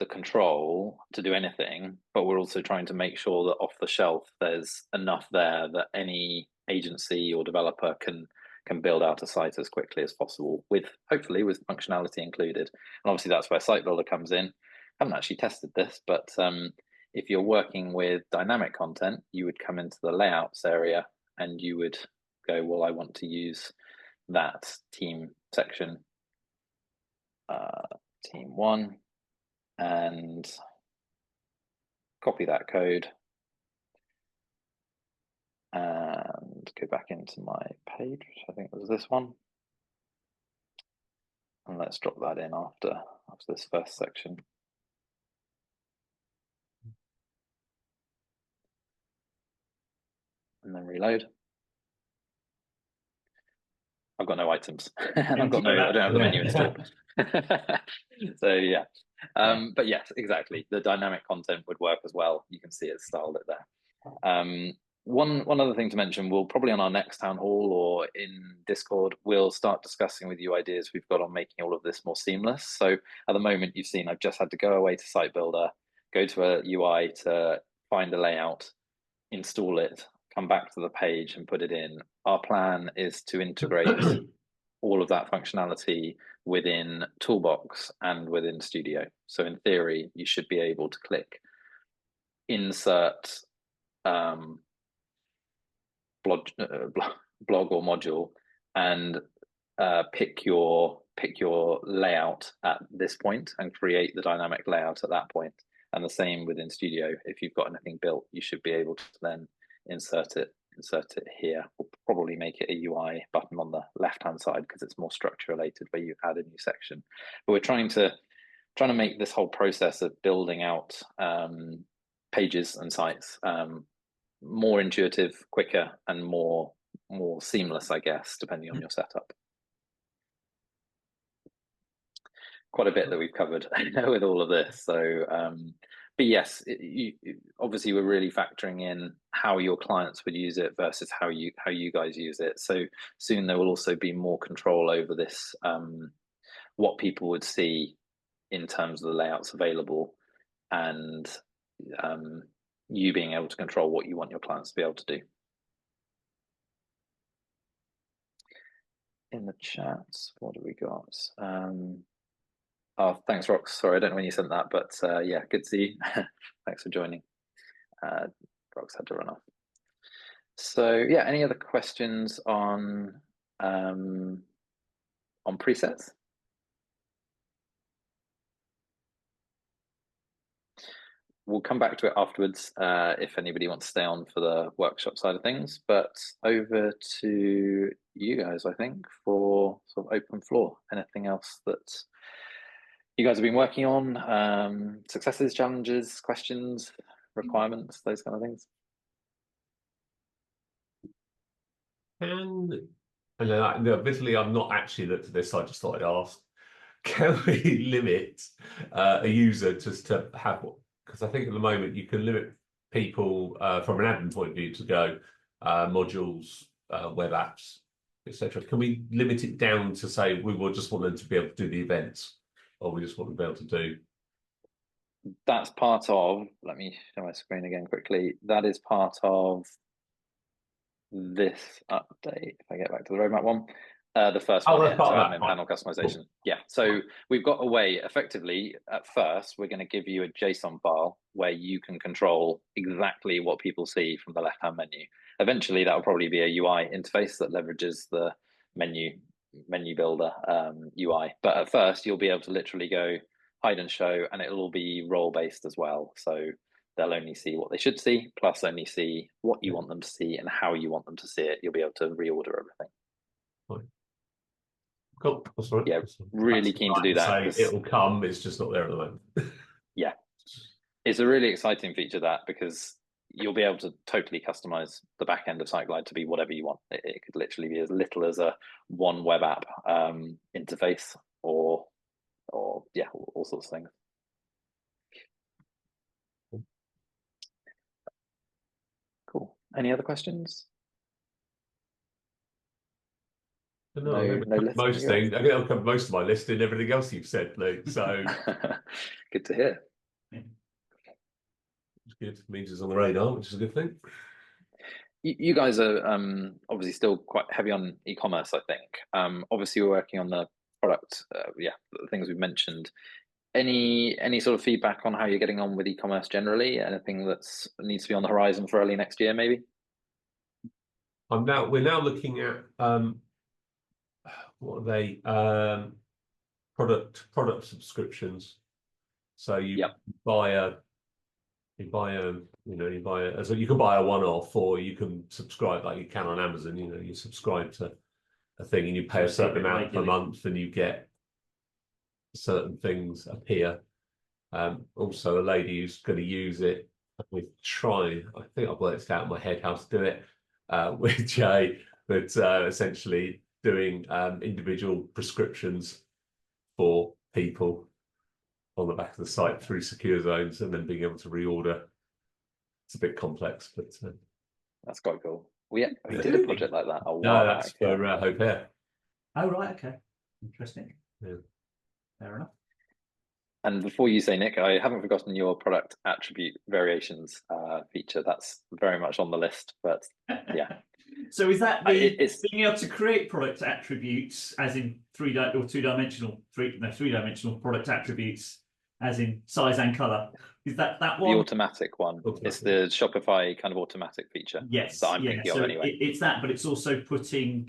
the control to do anything, but we're also trying to make sure that off the shelf there's enough there that any agency or developer can build out a site as quickly as possible, hopefully with functionality included. And obviously that's where Site Builder comes in. I haven't actually tested this, but if you're working with dynamic content, you would come into the layouts area and you would go, well, I want to use that team section, team 1, and copy that code and go back into my page, which I think was this one. And let's drop that in after this first section. And then reload. I've got no items and I don't have the menu installed. So yeah. But yes, exactly. The dynamic content would work as well. You can see it's styled it there. One other thing to mention, we'll probably on our next town hall or in Discord, we'll start discussing with you ideas we've got on making all of this more seamless. So at the moment you've seen, I've just had to go away to Site Builder, go to a UI to find a layout, install it, come back to the page and put it in. Our plan is to integrate all of that functionality within Toolbox and within Studio. So in theory, you should be able to click insert blog or module and pick your layout at this point and create the dynamic layout at that point. And the same within Studio. If you've got anything built, you should be able to then insert it here. We'll probably make it a UI button on the left-hand side because it's more structure related where you add a new section. But we're trying to make this whole process of building out pages and sites more intuitive, quicker, and more seamless, I guess, depending on your setup. Quite a bit that we've covered with all of this. So, but yes, obviously we're really factoring in how your clients would use it versus how you guys use it. So soon there will also be more control over this, what people would see in terms of the layouts available, and you being able to control what you want your clients to be able to do. In the chat, what do we got? Oh, thanks, Rox. Sorry, I don't know when you sent that, but yeah, good to see you. Thanks for joining. Rox had to run off. So yeah, any other questions on presets? We'll come back to it afterwards if anybody wants to stay on for the workshop side of things. But over to you guys, I think, for sort of open floor. Anything else that you guys have been working on? Successes, challenges, questions, requirements, those kind of things. And admittedly, I'm not actually looked at this. I just thought I'd ask: can we limit a user just to have what? Because I think at the moment you can limit people from an admin point of view to go modules, web apps, etc. Can we limit it down to say we will just want them to be able to do the events, or we just want them to be able to do? That's part of. Let me show my screen again quickly. That is part of this update. If I get back to the roadmap one. The first one, yeah, so admin panel customization. Cool. Yeah, so we've got a way, effectively, at first, we're going to give you a JSON file where you can control exactly what people see from the left-hand menu. Eventually, that will probably be a UI interface that leverages the menu builder UI. But at first, you'll be able to literally go hide and show, and it'll all be role-based as well. So they'll only see what they should see, plus only see what you want them to see and how you want them to see it. You'll be able to reorder everything. Fine. Cool. That's right. Yeah, really keen to do that. It'll come, it's just not there at the moment. Yeah, it's a really exciting feature, that, because you'll be able to totally customize the back end of Siteglide to be whatever you want. It could literally be as little as a one web app interface, or yeah, all sorts of things. Cool. Any other questions? No, most things. I think I'll cover most of my list and everything else you've said, Luke. So good to hear. It's good. It means it's on the radar, which is a good thing. You guys are obviously still quite heavy on e-commerce, I think. Obviously, we're working on the product. Yeah, the things we've mentioned. Any sort of feedback on how you're getting on with e-commerce generally? Anything that needs to be on the horizon for early next year, maybe? We're now looking at what are they? Product subscriptions. So you buy a you can buy a one-off, or you can subscribe like you can on Amazon. You subscribe to a thing and you pay a certain amount per month, and you get certain things appear. Also, a lady who's going to use it, I think I've worked out in my head how to do it with Jay, but essentially doing individual prescriptions for people on the back of the site through secure zones, and then being able to reorder. It's a bit complex, but that's quite cool. We did a project like that a while back. That's for Hope Air. Oh, right, okay. Interesting. Yeah. Fair enough. And before you say, Nick, I haven't forgotten your product attribute variations feature. That's very much on the list, but yeah. So is that being able to create product attributes, as in three-dimensional product attributes, as in size and color. Is that The one? automatic one. It's the Shopify kind of automatic feature. Yes, that I'm yeah. thinking So of anyway. it's that, but it's also putting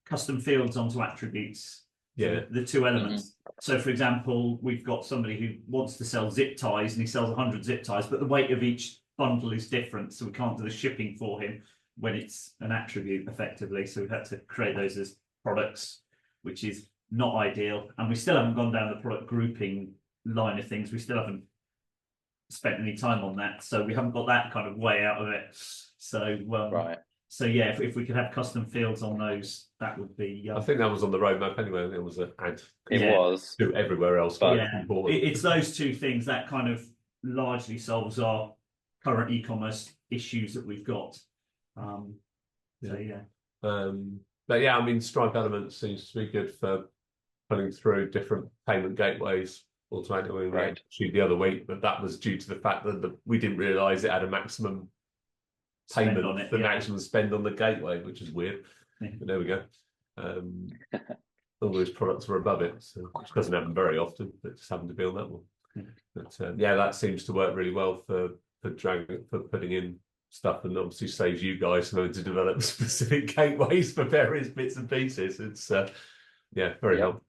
custom fields onto attributes. Yeah. The two elements. So, for example, we've got somebody who wants to sell zip ties, and he sells 100 zip ties, but the weight of each bundle is different, so we can't do the shipping for him when it's an attribute effectively. So we've had to create those as products, which is not ideal. And we still haven't gone down the product grouping line of things. We still haven't spent any time on that, so we haven't got that kind of way out of it. So Right. so yeah, if we could have custom fields on those, that would be. I think that was on the roadmap anyway. It was an add It Yeah. was. to everywhere else. But- Yeah, it's those two things that kind of largely solves our current e-commerce issues that we've got. So yeah. But yeah, I mean, Stripe Element seems to be good for pulling through different payment gateways automatically. Right. The other week, but that was due to the fact that we didn't realise it had a maximum Spend payment, on it, the yeah. maximum spend on the gateway, which is weird. Yeah. But there we go. All those products were above it, so which doesn't happen very often, but just happened to be on that one. Yeah. But yeah, that seems to work really well for putting in stuff, and obviously saves you guys from having to develop specific gateways for various bits and pieces. It's yeah, very helpful.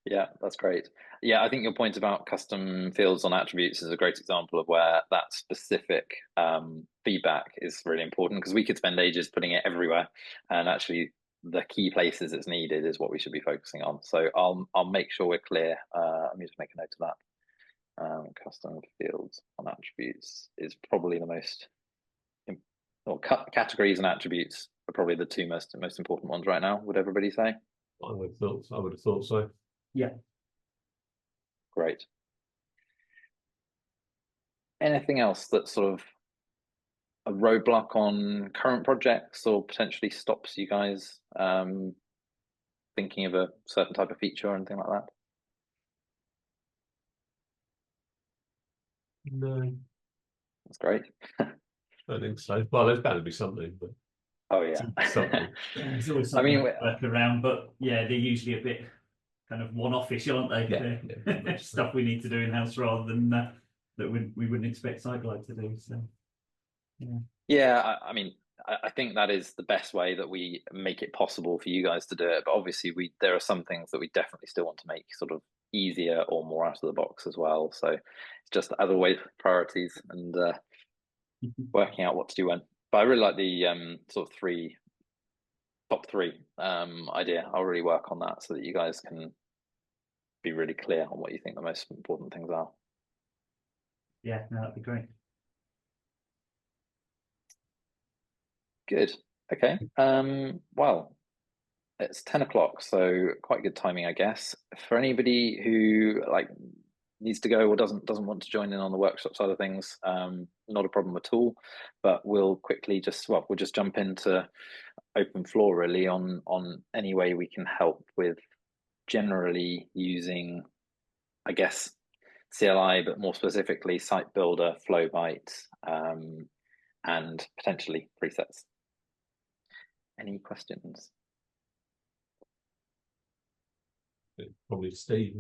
Yeah, that's great. Yeah, I think your point about custom fields on attributes is a great example of where that specific feedback is really important, because we could spend ages putting it everywhere, and actually the key places it's needed is what we should be focusing on. So I'll make sure we're clear. Let me just make a note of that. Custom fields on attributes is probably the most, or categories and attributes are probably the two most important ones right now. Would everybody say? I would have thought so. Yeah. Great. Anything else that's sort of a roadblock on current projects, or potentially stops you guys thinking of a certain type of feature or anything like that? No, That's great. I think so. Well, there's bound to be something, but Oh yeah. something. Yeah, there's always I something mean, to work around, but yeah, they're usually a bit kind of one-offish, aren't they? Yeah, They're stuff we need to do in-house rather than that we wouldn't expect Siteglide to do. So yeah, I mean, I think that is the best way that we make it possible for you guys to do it. But obviously, there are some things that we definitely still want to make sort of easier or more out of the box as well. So it's just other way priorities and working out what to do when. But I really like the sort of top three idea. I'll really work on that so that you guys can be really clear on what you think the most important things are. yeah, no, that'd be great. Good. Okay. Well, it's 10 o'clock, so quite good timing, I guess. For anybody who needs to go or doesn't want to join in on the workshop side of things, not a problem at all. But we'll quickly we'll just jump into open floor really on any way we can help with generally using, I guess, CLI, but more specifically Site Builder, Flowbyte, and potentially presets. Any questions? Probably Steve.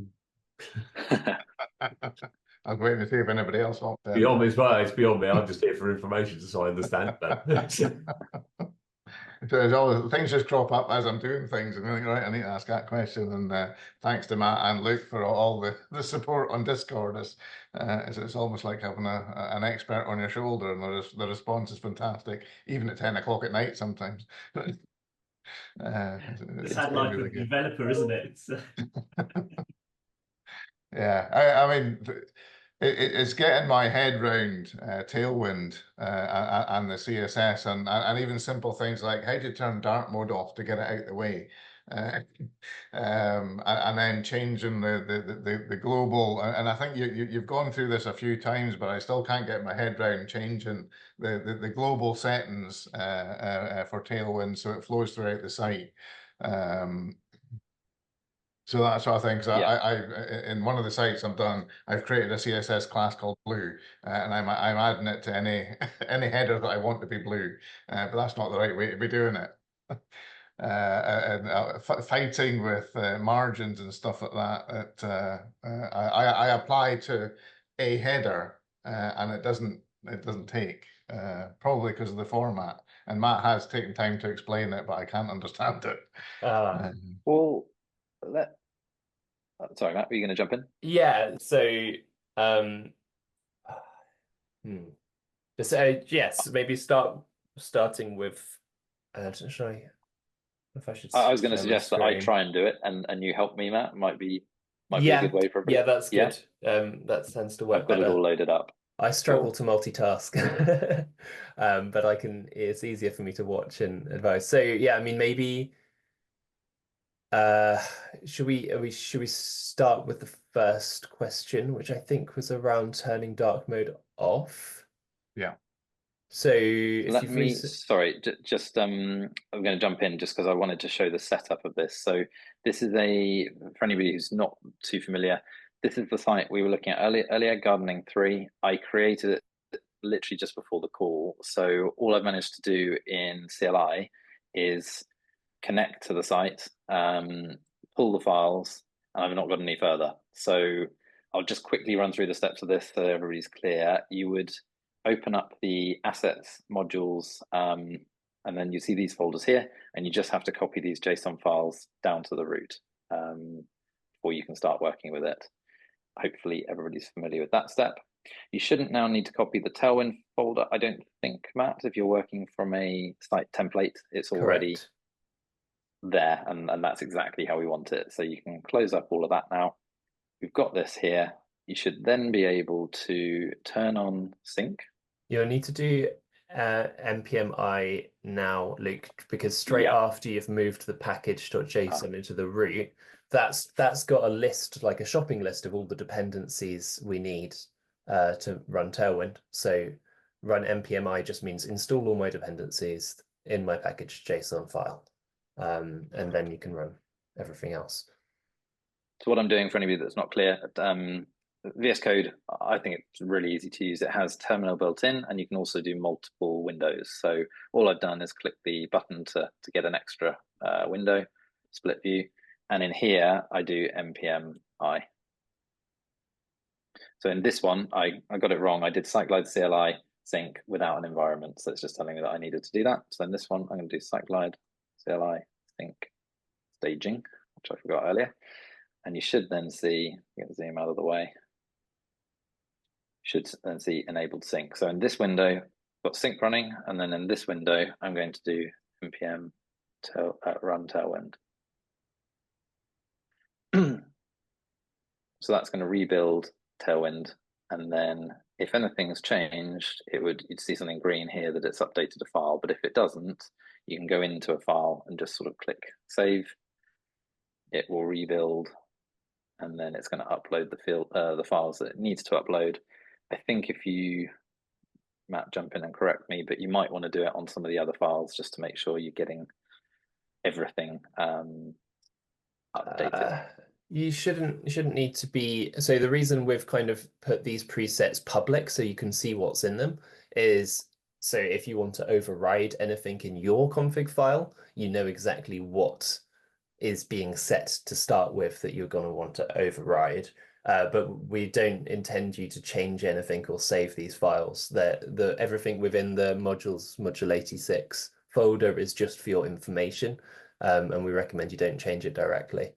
I'm waiting to see if anybody else wants to. Beyond me as well. It's beyond me. I'm just here for information, so I understand that. So there's always things just crop up as I'm doing things, and I think, right, I need to ask that question. And thanks to Matt and Luke for all the support on Discord. It's almost like having an expert on your shoulder, and the response is fantastic, even at 10 o'clock at night sometimes. The sad life of the developer, isn't it? It's, yeah, I mean, it's getting my head round Tailwind and the CSS and even simple things like how do you turn dark mode off to get it out of the way, and then changing the global. And I think you've gone through this a few times, but I still can't get my head round changing the global settings for Tailwind so it flows throughout the site. So that's what I think. So Yeah. I in one of the sites I've created a CSS class called blue, and I'm adding it to any header that I want to be blue. But that's not the right way to be doing it. fighting with margins and stuff like that. I apply to a header and it doesn't take, probably because of the format. And Matt has taken time to explain it, but I can't understand it. Well, sorry, Matt, were you going to jump in? Yeah, so so yes, maybe starting with should I if I should I was going to share my suggest that I screen. try and do it, and you help me, Matt. Might be a Yeah, good way for everybody. yeah, that's good. That tends to work I've got it better. all loaded up. I struggle Cool. to multitask, but I can. It's easier for me to watch and advise. So yeah, I mean, maybe should we start with the first question, which I think was around turning dark mode off? Yeah. So if Let you've me, sorry, just I'm going to jump in just because I wanted to show the setup of this. So this is for anybody who's not too familiar, this is the site we were looking at earlier, Gardening 3. I created it literally just before the call. So all I've managed to do in CLI is connect to the site, pull the files, and I've not got any further. So I'll just quickly run through the steps of this so everybody's clear. You would open up the assets modules, and then you see these folders here, and you just have to copy these JSON files down to the root before you can start working with it. Hopefully everybody's familiar with that step. You shouldn't now need to copy the Tailwind folder, I don't think, Matt. If you're working from a site template, it's already correct. there, and that's exactly how we want it. So you can close up all of that now. We've got this here. You should then be able to turn on sync. You'll need to do npmi now, Luke, because straight after you've moved the package.json into the root, that's got a list, like a shopping list of all the dependencies we need to run Tailwind. So run npmi just means install all my dependencies in my package.json file, and then you can run everything else. So what I'm doing for anybody that's not clear, VS Code, I think it's really easy to use. It has terminal built in, and you can also do multiple windows. So all I've done is click the button to get an extra window, split view. And in here, I do npmi. So in this one, I got it wrong. I did Siteglide CLI sync without an environment. So it's just telling me that I needed to do that. So in this one, I'm going to do Siteglide CLI sync staging, which I forgot earlier. And you should then see, get the zoom out of the way, should then see enabled sync. So in this window, I've got sync running, and then in this window, I'm going to do npm run Tailwind. So that's going to rebuild Tailwind, and then if anything's changed, you'd see something green here that it's updated a file. But if it doesn't, you can go into a file and just sort of click save. It will rebuild, and then it's going to upload the files that it needs to upload. I think if you, Matt, jump in and correct me, but you might want to do it on some of the other files just to make sure you're getting everything updated. You shouldn't need to be. So the reason we've kind of put these presets public so you can see what's in them is so if you want to override anything in your config file, you know exactly what is being set to start with that you're going to want to override. But we don't intend you to change anything or save these files. Everything within the module 86 folder is just for your information, and we recommend you don't change it directly.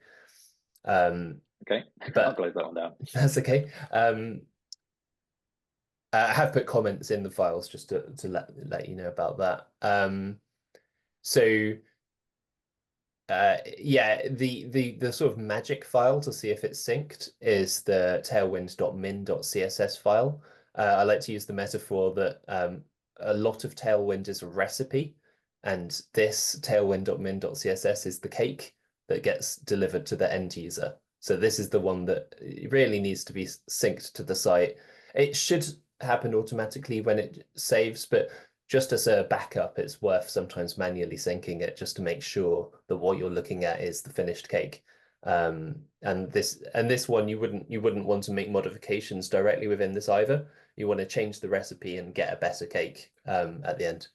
Okay, but I'll close that one down. That's okay. I have put comments in the files just to let you know about that. Yeah, the sort of magic file to see if it's synced is the tailwind.min.css file. I like to use the metaphor that a lot of Tailwind is a recipe, and this tailwind.min.css is the cake that gets delivered to the end user. So this is the one that really needs to be synced to the site. It should happen automatically when it saves, but just as a backup, it's worth sometimes manually syncing it just to make sure that what you're looking at is the finished cake. And this one you wouldn't want to make modifications directly within this either. You want to change the recipe and get a better cake at the end.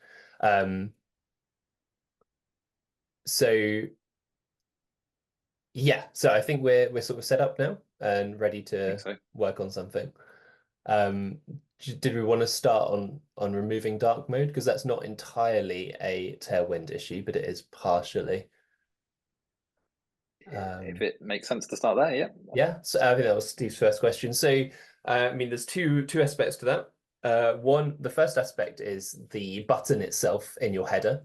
So yeah, so I think we're sort of set up now and ready I to think so. work on something. Did we want to start on removing dark mode? Because that's not entirely a Tailwind issue, but it is partially. If it makes sense to start there, yeah. Yeah, so I think that was Steve's first question. So, I mean, there's two aspects to that. One, the first aspect is the button itself in your header.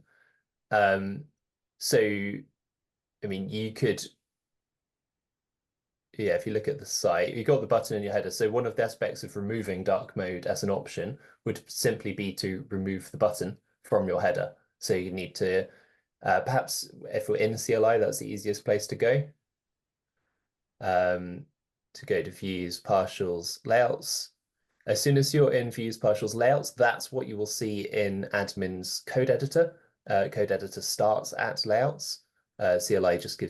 So, I mean, you could, yeah, if you look at the site, you've got the button in your header. So one of the aspects of removing dark mode as an option would simply be to remove the button from your header. So you need to, perhaps if we're in CLI, that's the easiest place to go. To go to views, partials, layouts. As soon as you're in views, partials, layouts, that's what you will see in admin's code editor. Code editor starts at layouts. CLI just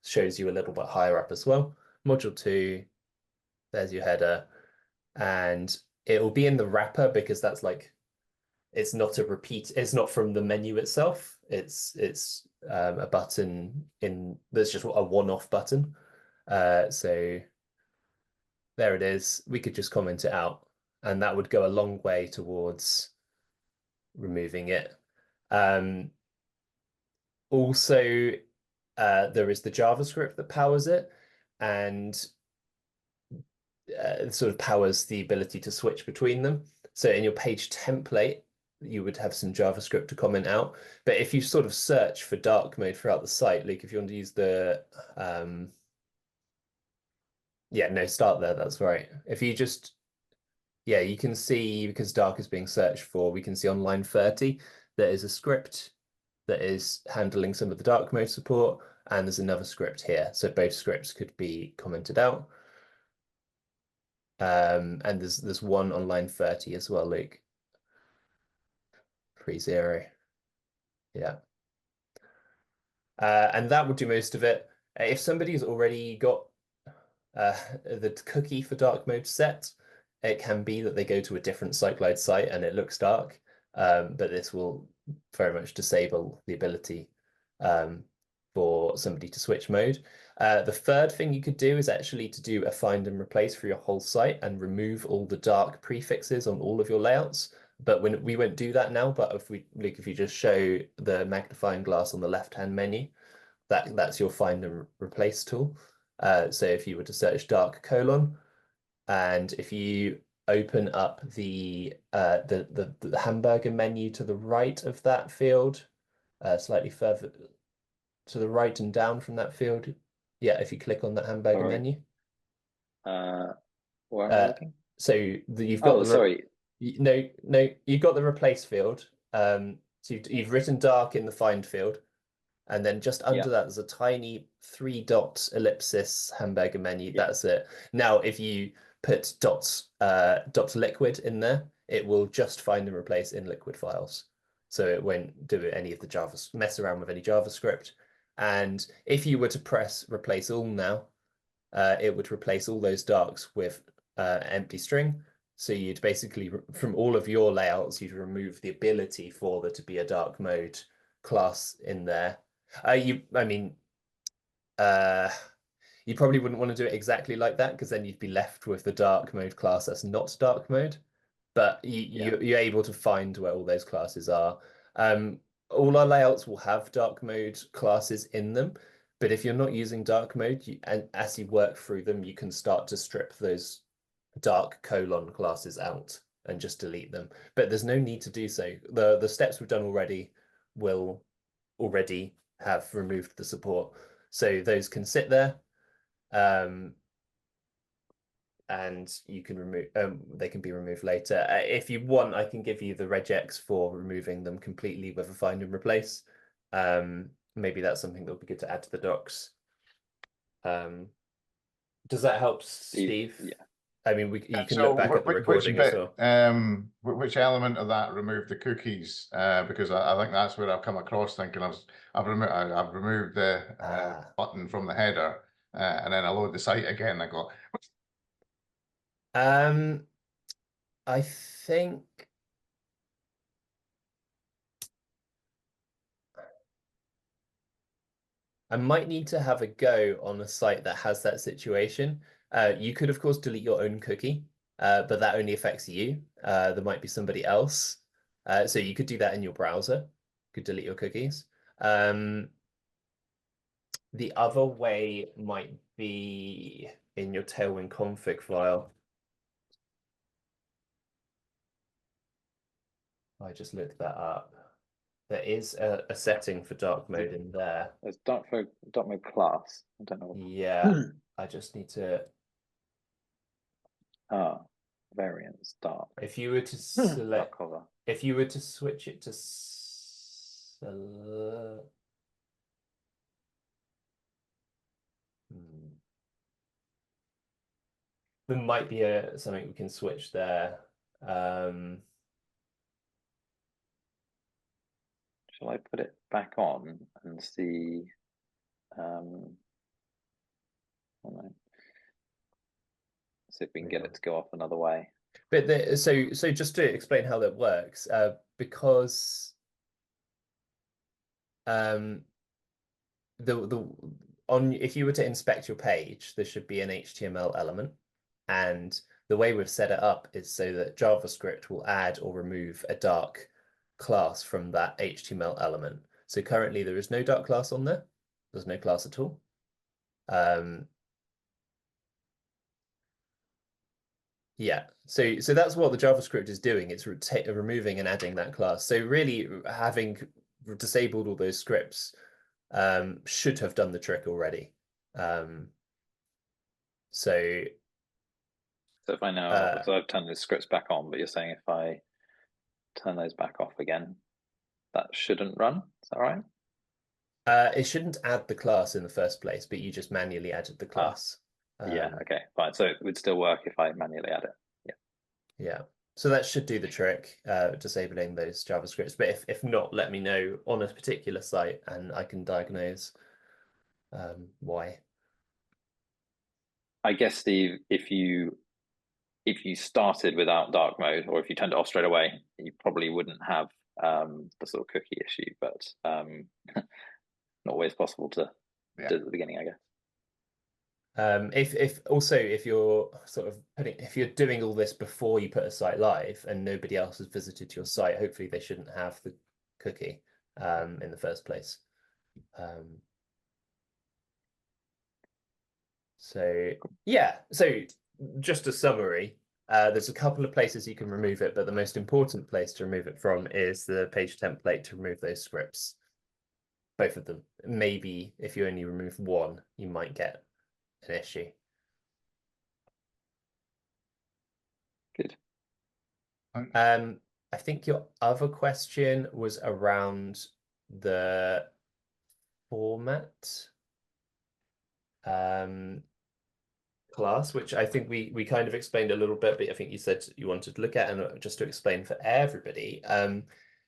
shows you a little bit higher up as well. Module 2, there's your header. And it will be in the wrapper because that's like, it's not a repeat, it's not from the menu itself. It's a button there's just a one-off button. So there it is. We could just comment it out, and that would go a long way towards removing it. Also, there is the JavaScript that powers it, and sort of powers the ability to switch between them. So in your page template, you would have some JavaScript to comment out. But if you sort of search for dark mode throughout the site, like if you want to use the yeah, no, start there, that's right. If you just yeah, you can see because dark is being searched for, we can see on line 30 there is a script that is handling some of the dark mode support, and there's another script here. So both scripts could be commented out. And there's one on line 30 as well, Luke. 30. Yeah. And that would do most of it. If somebody's already got the cookie for dark mode set, it can be that they go to a different Siteglide site and it looks dark. But this will very much disable the ability for somebody to switch mode. The third thing you could do is actually to do a find and replace for your whole site and remove all the dark prefixes on all of your layouts. But we won't do that now, but if you just show the magnifying glass on the left-hand menu, that's your find and replace tool. So if you were to search dark colon, and if you open up the hamburger menu to the right of that field, slightly further to the right and down from that field, yeah, if you click on that hamburger Sorry. menu, Where am I looking? so you've got sorry. No, you've got the replace field. So you've written dark in the find field, and then just under that there's a tiny 3 dot ellipsis hamburger menu. Yeah. That's it. Now, if you put dots liquid in there, it will just find and replace in liquid files. So it won't do any of the mess around with any JavaScript. And if you were to press replace all now, it would replace all those darks with empty string. So you'd basically, from all of your layouts, you'd remove the ability for there to be a dark mode class in there. You probably wouldn't want to do it exactly like that because then you'd be left with the dark mode class that's not dark mode. But you're able to find where all those classes are. All our layouts will have dark mode classes in them, but if you're not using dark mode, and as you work through them, you can start to strip those dark colon classes out and just delete them. But there's no need to do so. The steps we've done already will already have removed the support. So those can sit there. And you can remove they can be removed later. If you want, I can give you the regex for removing them completely with a find and replace. Maybe that's something that would be good to add to the docs. Does that help, Steve? Yeah. I mean, you can So look back at the recording as well. Which element of that removed the cookies? Because I think that's where I've come across thinking I've removed the button from the header, and then I load the site again. I go, I think. I might need to have a go on a site that has that situation. You could, of course, delete your own cookie, but that only affects you. There might be somebody else. So you could do that in your browser. You could delete your cookies. The other way might be in your Tailwind config file. I just looked that up. There is a setting for dark mode in there. There's dark mode class. I don't know. Yeah, I just need to. Variants dark. If you were to Dark select, cover. if you were to switch it to there might be something we can switch there. Shall I put it back on and see? Oh no. See if we can get it to go off another way. But so just to explain how that works, because if you were to inspect your page, there should be an HTML element, and the way we've set it up is so that JavaScript will add or remove a dark class from that HTML element. So currently there is no dark class on there. There's no class at all. Yeah, so that's what the JavaScript is doing. It's removing and adding that class. So really, having disabled all those scripts should have done the trick already. So if I now, so I've turned the scripts back on, but you're saying if I turn those back off again, that shouldn't run. Is that right? It shouldn't add the class in the first place, but you just manually added the class. Yeah, okay, fine. So it would still work if I manually add it. Yeah. So that should do the trick, disabling those JavaScripts. But if not, let me know on a particular site and I can diagnose why. I guess, Steve, if you started without dark mode, or if you turned it off straight away, you probably wouldn't have the sort of cookie issue, but not always possible to do at the beginning, I guess. If you're sort of if you're doing all this before you put a site live and nobody else has visited your site, hopefully they shouldn't have the cookie in the first place. So yeah, so just a summary, there's a couple of places you can remove it, but the most important place to remove it from is the page template to remove those scripts. Both of them. Maybe if you only remove one, you might get an issue. Good. I think your other question was around the format class, which I think we kind of explained a little bit, but I think you said you wanted to look at, and just to explain for everybody,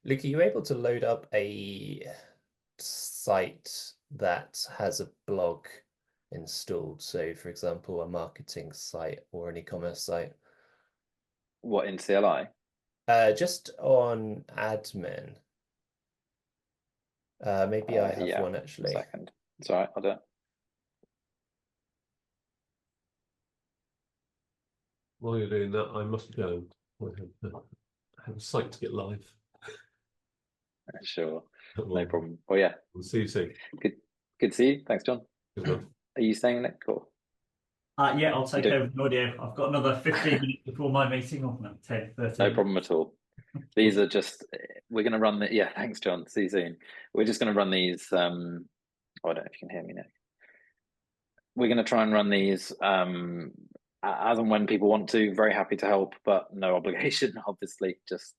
Luke, are you able to load up a site that has a blog installed? So for example, a marketing site or an e-commerce site. What, in CLI? Just on admin. Maybe I have one actually. Second. It's all right, I'll do it. While you're doing that, I must go. I have a site to get live. Sure, no problem. Oh yeah, We'll see you soon. Good to see you. Thanks, John. Good luck. Are you staying, Nick? Cool. Yeah, I'll take over the audio. I've got another 15 minutes before my meeting, or no, 10, 13. No problem at all. These are just, we're going to run the, yeah, thanks, John. See you soon. We're just going to run these, I don't know if you can hear me, Nick. We're going to try and run these as and when people want to. Very happy to help, but no obligation, obviously. Just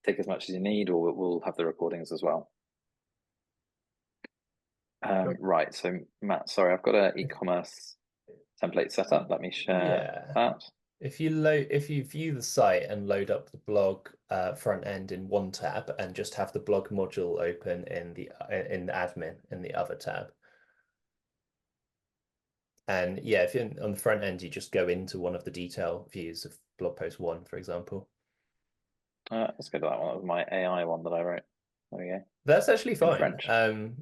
take as much as you need, or we'll have the recordings as well. Right, so Matt, sorry, I've got an e-commerce template set up. Let me share that. If you view the site and load up the blog front end in one tab and just have the blog module open in the admin in the other tab. And yeah, if you're on the front end, you just go into one of the detail views of blog post 1, for example. Let's go to that one. That was my AI one that I wrote. There we go. That's actually In fine. French.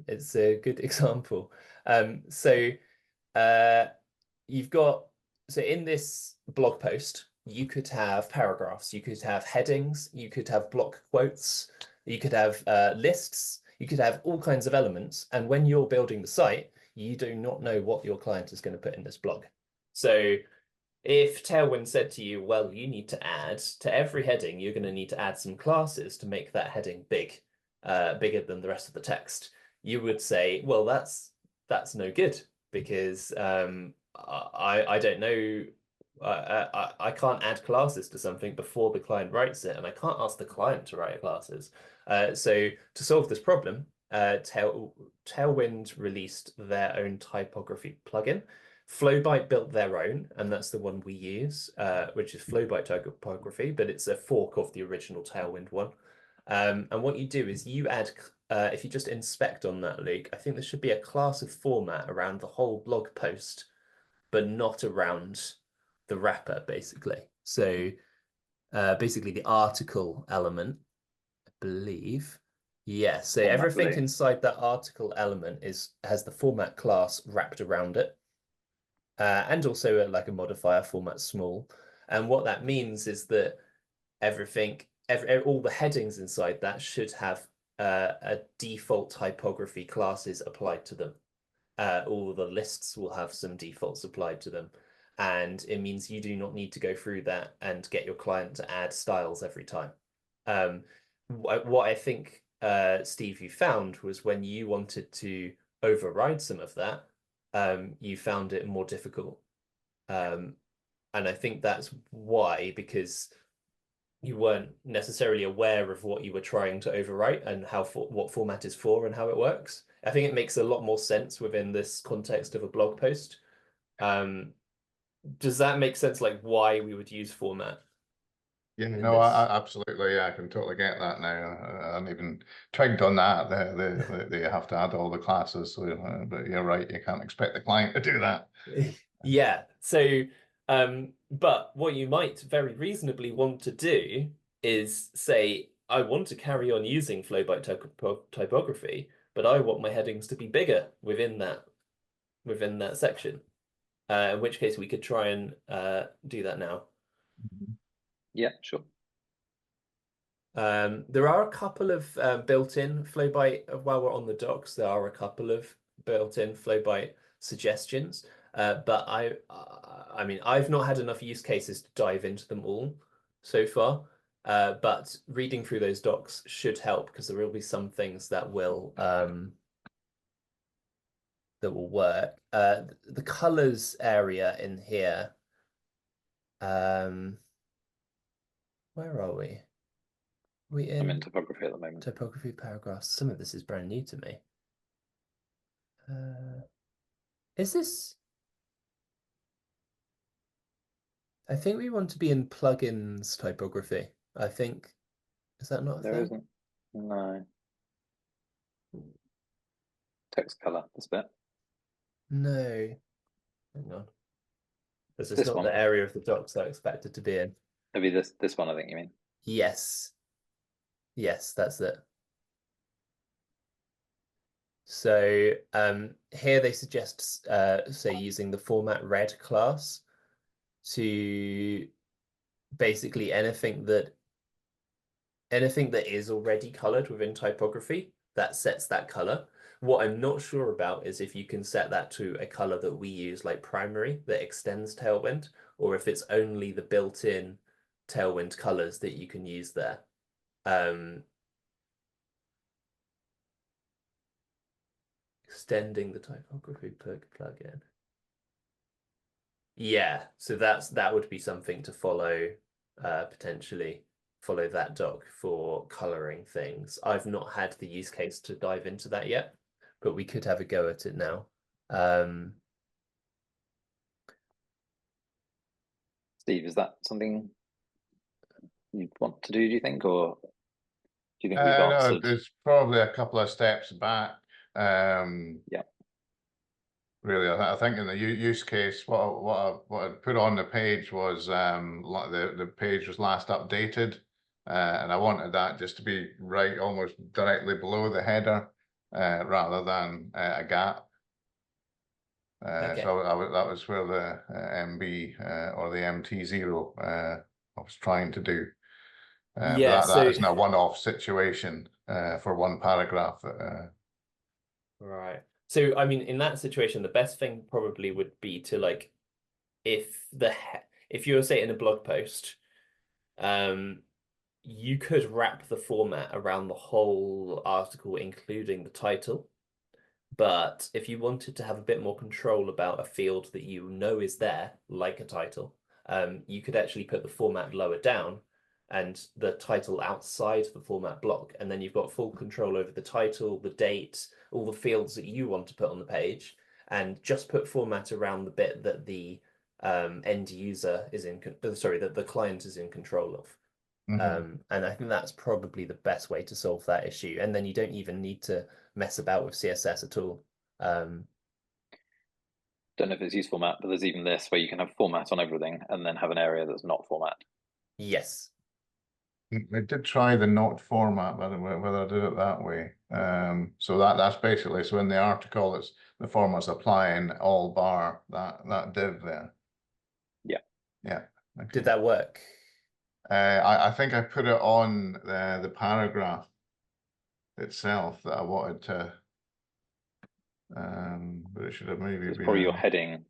It's a good example. So you've got, so in this blog post, you could have paragraphs, you could have headings, you could have block quotes, you could have lists, you could have all kinds of elements. And when you're building the site, you do not know what your client is going to put in this blog. So if Tailwind said to you, well, you need to add to every heading, you're going to need to add some classes to make that heading bigger than the rest of the text, you would say, well, that's no good because I don't know. I can't add classes to something before the client writes it, and I can't ask the client to write classes. So to solve this problem, Tailwind released their own typography plugin. Flowbyte built their own, and that's the one we use, which is Flowbyte typography, but it's a fork of the original Tailwind one. And what you do is you add, if you just inspect on that, Luke, I think there should be a class of format around the whole blog post, but not around the wrapper, basically. So basically the article element, I believe. Yeah, so Format everything blue. inside that article element has the format class wrapped around it. And also like a modifier format small. And what that means is that all the headings inside that should have a default typography classes applied to them. All the lists will have some defaults applied to them. And it means you do not need to go through that and get your client to add styles every time. What I think, Steve, you found was when you wanted to override some of that, you found it more difficult. And I think that's why, because you weren't necessarily aware of what you were trying to overwrite and what format is for and how it works. I think it makes a lot more sense within this context of a blog post. Does that make sense, like why we would use format? Yeah, in no, this? absolutely. Yeah, I can totally get that now. I'm even twigged on that. They have to add all the classes. So, but you're right. You can't expect the client to do that. Yeah. So, but what you might very reasonably want to do is say, I want to carry on using Flowbyte typography, but I want my headings to be bigger within that section. In which case we could try and do that now. Yeah, sure. There are a couple of built-in Flowbyte, while we're on the docs, there are a couple of built-in Flowbyte suggestions. But I mean, I've not had enough use cases to dive into them all so far. But reading through those docs should help because there will be some things that will work. The colors area in here. Where are we? I'm in typography at the moment. Typography paragraphs. Some of this is brand new to me. Is this? I think we want to be in plugins typography. I think, is that not a There thing? isn't. No. Text color, this bit. No. Hang on. This is This not one. the area of the docs I expected to be in. Maybe this one, I think you mean. Yes. Yes, that's it. So here they suggest, say, using the format red class to basically anything that is already colored within typography, that sets that color. What I'm not sure about is if you can set that to a color that we use like primary that extends Tailwind, or if it's only the built-in Tailwind colors that you can use there. Extending the typography plugin. Yeah, so that would be something to follow, potentially follow that doc for coloring things. I've not had the use case to dive into that yet, but we could have a go at it now. Steve, is that something you want to do you think, or do you think we've No, answered? there's probably a couple of steps back. Yeah. Really, I think in the use case, what I put on the page was the page was last updated and I wanted that just to be right almost directly below the header rather than a gap. Okay. So that was where the MB or the MT0 I was trying to do. But Yeah, that so isn't a one-off situation for one paragraph. right. So I mean, in that situation, the best thing probably would be to like, if you were say in a blog post, you could wrap the format around the whole article, including the title. But if you wanted to have a bit more control about a field that you know is there, like a title, you could actually put the format lower down and the title outside the format block. And then you've got full control over the title, the date, all the fields that you want to put on the page, and just put format around the bit that the end user is sorry, that the client is in control of. And I think that's probably the best way to solve that issue. And then you don't even need to mess about with CSS at all. Don't know if it's use format, but there's even this where you can have format on everything and then have an area that's not format. Yes. I did try the not format, but whether I did it that way. So that's basically, so in the article, it's the format's applying all bar that div there. Yeah. Yeah. Okay. Did that work? I think I put it on the paragraph itself that I wanted to, but it should have maybe It's been probably your heading.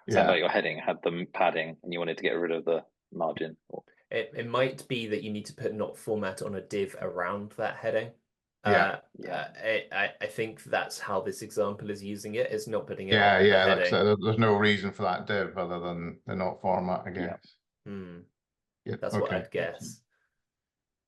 Sounds yeah. like your heading had the padding and you wanted to get rid of the margin. It might be that you need to put not format on a div around that heading. Yeah. Yeah. I think that's how this example is using it. It's not putting it Yeah, on the yeah, heading. there's no reason for that div other than the not format, I Yeah. guess. Hmm. Yeah, That's what okay. I'd guess.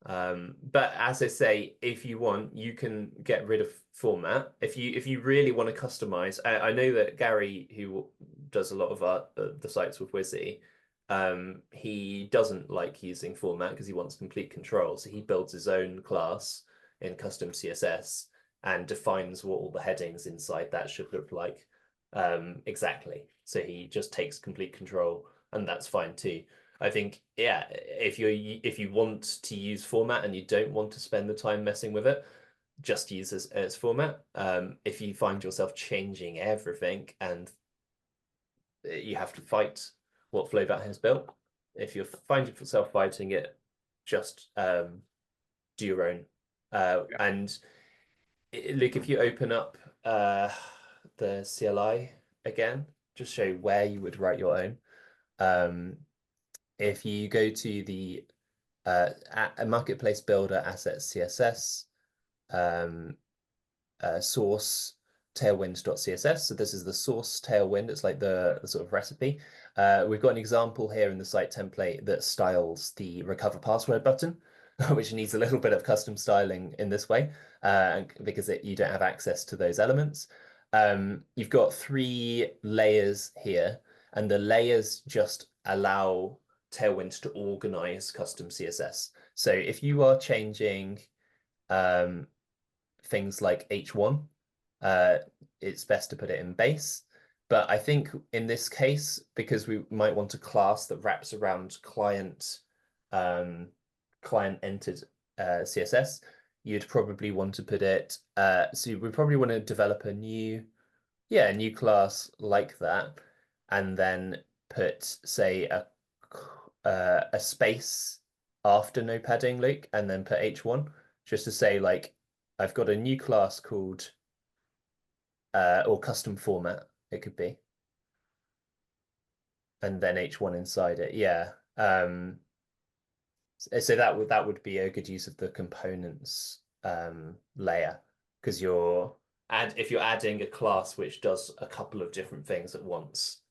But as I say, if you want, you can get rid of format. If you really want to customize, I know that Gary, who does a lot of the sites with Wizzy, he doesn't like using format because he wants complete control. So he builds his own class in custom CSS and defines what all the headings inside that should look like exactly. So he just takes complete control, and that's fine too. I think, yeah, if you want to use format and you don't want to spend the time messing with it, just use as format. If you find yourself changing everything and you have to fight what Flowbat has built, if you find yourself fighting it, just do your own. And Luke, if you open up the CLI again, just show where you would write your own. If you go to the marketplace builder assets CSS source tailwind.css. So this is the source tailwind. It's like the sort of recipe. We've got an example here in the site template that styles the recover password button, which needs a little bit of custom styling in this way because you don't have access to those elements. You've got 3 layers here, and the layers just allow Tailwind to organize custom CSS. So if you are changing things like H1, it's best to put it in base. But I think in this case, because we might want a class that wraps around client entered CSS, you'd probably want to put it. So we probably want to develop a new class like that, and then put say a space after no padding, Luke, and then put H1 just to say like I've got a new class called or custom format it could be, and then H1 inside it. Yeah. So that would be a good use of the components layer because if you're adding a class which does a couple of different things at once.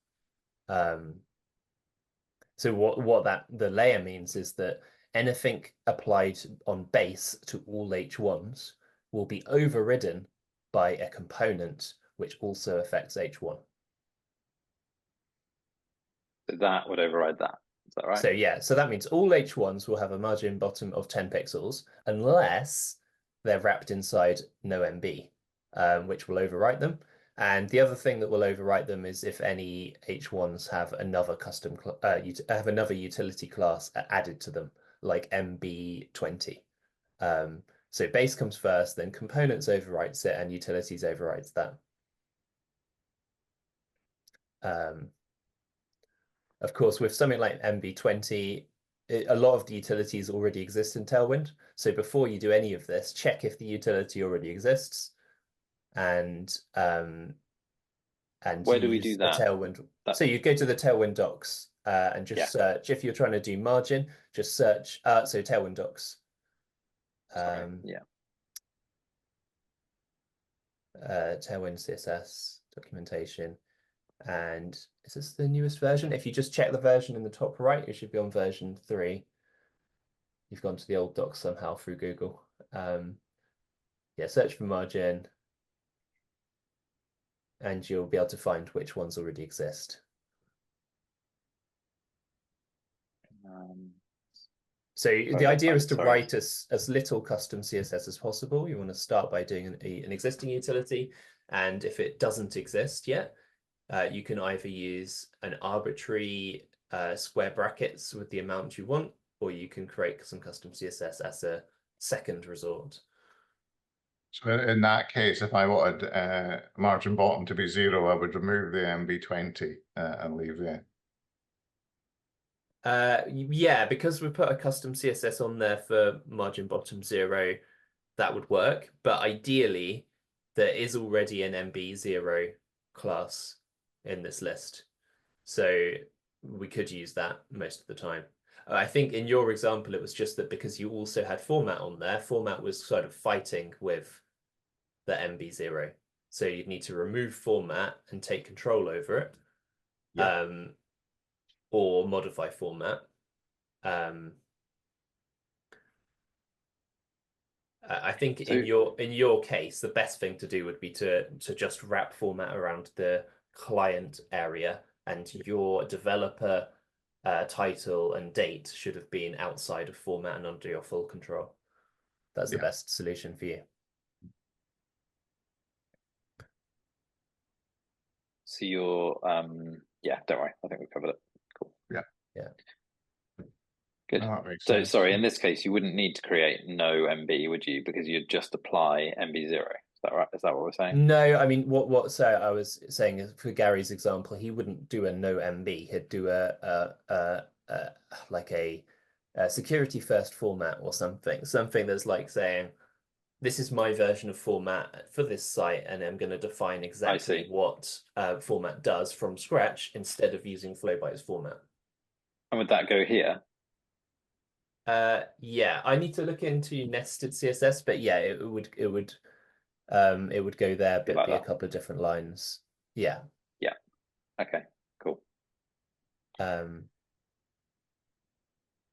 So what the layer means is that anything applied on base to all H1s will be overridden by a component which also affects H1. So that would override that. Is that right? So yeah, so that means all H1s will have a margin bottom of 10 pixels unless they're wrapped inside no MB, which will overwrite them. And the other thing that will overwrite them is if any H1s have another utility class added to them, like MB20. So base comes first, then components overwrites it, and utilities overrides that. Of course, with something like MB20, a lot of the utilities already exist in Tailwind. So before you do any of this, check if the utility already exists, and Where do we use do that? the Tailwind. So you go to the Tailwind docs and just search. If you're trying to do margin, just search. So Tailwind docs. Yeah. Tailwind CSS documentation. And is this the newest version? If you just check the version in the top right, it should be on version 3. You've gone to the old docs somehow through Google. Yeah, search for margin, and you'll be able to find which ones already exist. So the idea is to write as little custom CSS as possible. You want to start by doing an existing utility, and if it doesn't exist yet, you can either use an arbitrary square brackets with the amount you want, or you can create some custom CSS as a second resort. So in that case, if I wanted margin bottom to be 0, I would remove the MB20 and leave the... Yeah, because we put a custom CSS on there for margin bottom 0, that would work. But ideally, there is already an MB0 class in this list. So we could use that most of the time. I think in your example, it was just that because you also had format on there, format was sort of fighting with the MB0. So you'd need to remove format and take control over it. Yeah. Or modify format. I think in your case, the best thing to do would be to just wrap format around the client area, and your developer title and date should have been outside of format and under your full control. That's the best solution for you. So you're yeah, don't worry, I think we've covered it. Cool. Yeah. Good. Oh, that makes So sense. sorry, in this case, you wouldn't need to create no MB, would you? Because you'd just apply MB0. Is that right? Is that what we're saying? No, I mean what so I was saying is for Gary's example, he wouldn't do a no MB. He'd do like a security first format or something that's like saying, this is my version of format for this site, and I'm going to define exactly what format does from scratch instead of using Flowbyte's format. And would that go here? Yeah, I need to look into nested CSS, but yeah, it would go there, but be a couple of different lines. Yeah. Yeah. Okay. Cool.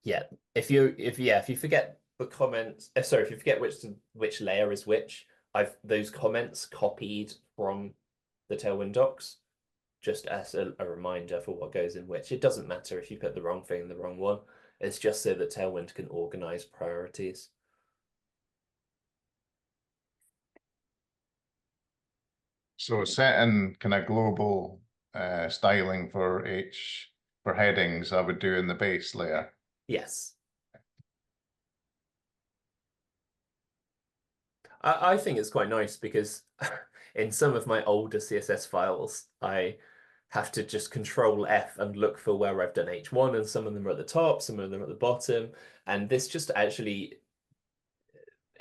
Yeah. If you forget the comments, sorry, if you forget which layer is which, I've those comments copied from the Tailwind docs, just as a reminder for what goes in which. It doesn't matter if you put the wrong thing in the wrong one. It's just so that Tailwind can organize priorities. So setting kind of global styling for headings, I would do in the base layer. Yes. I think it's quite nice because in some of my older CSS files, I have to just Control F and look for where I've done H1, and some of them are at the top, some of them are at the bottom. And this just actually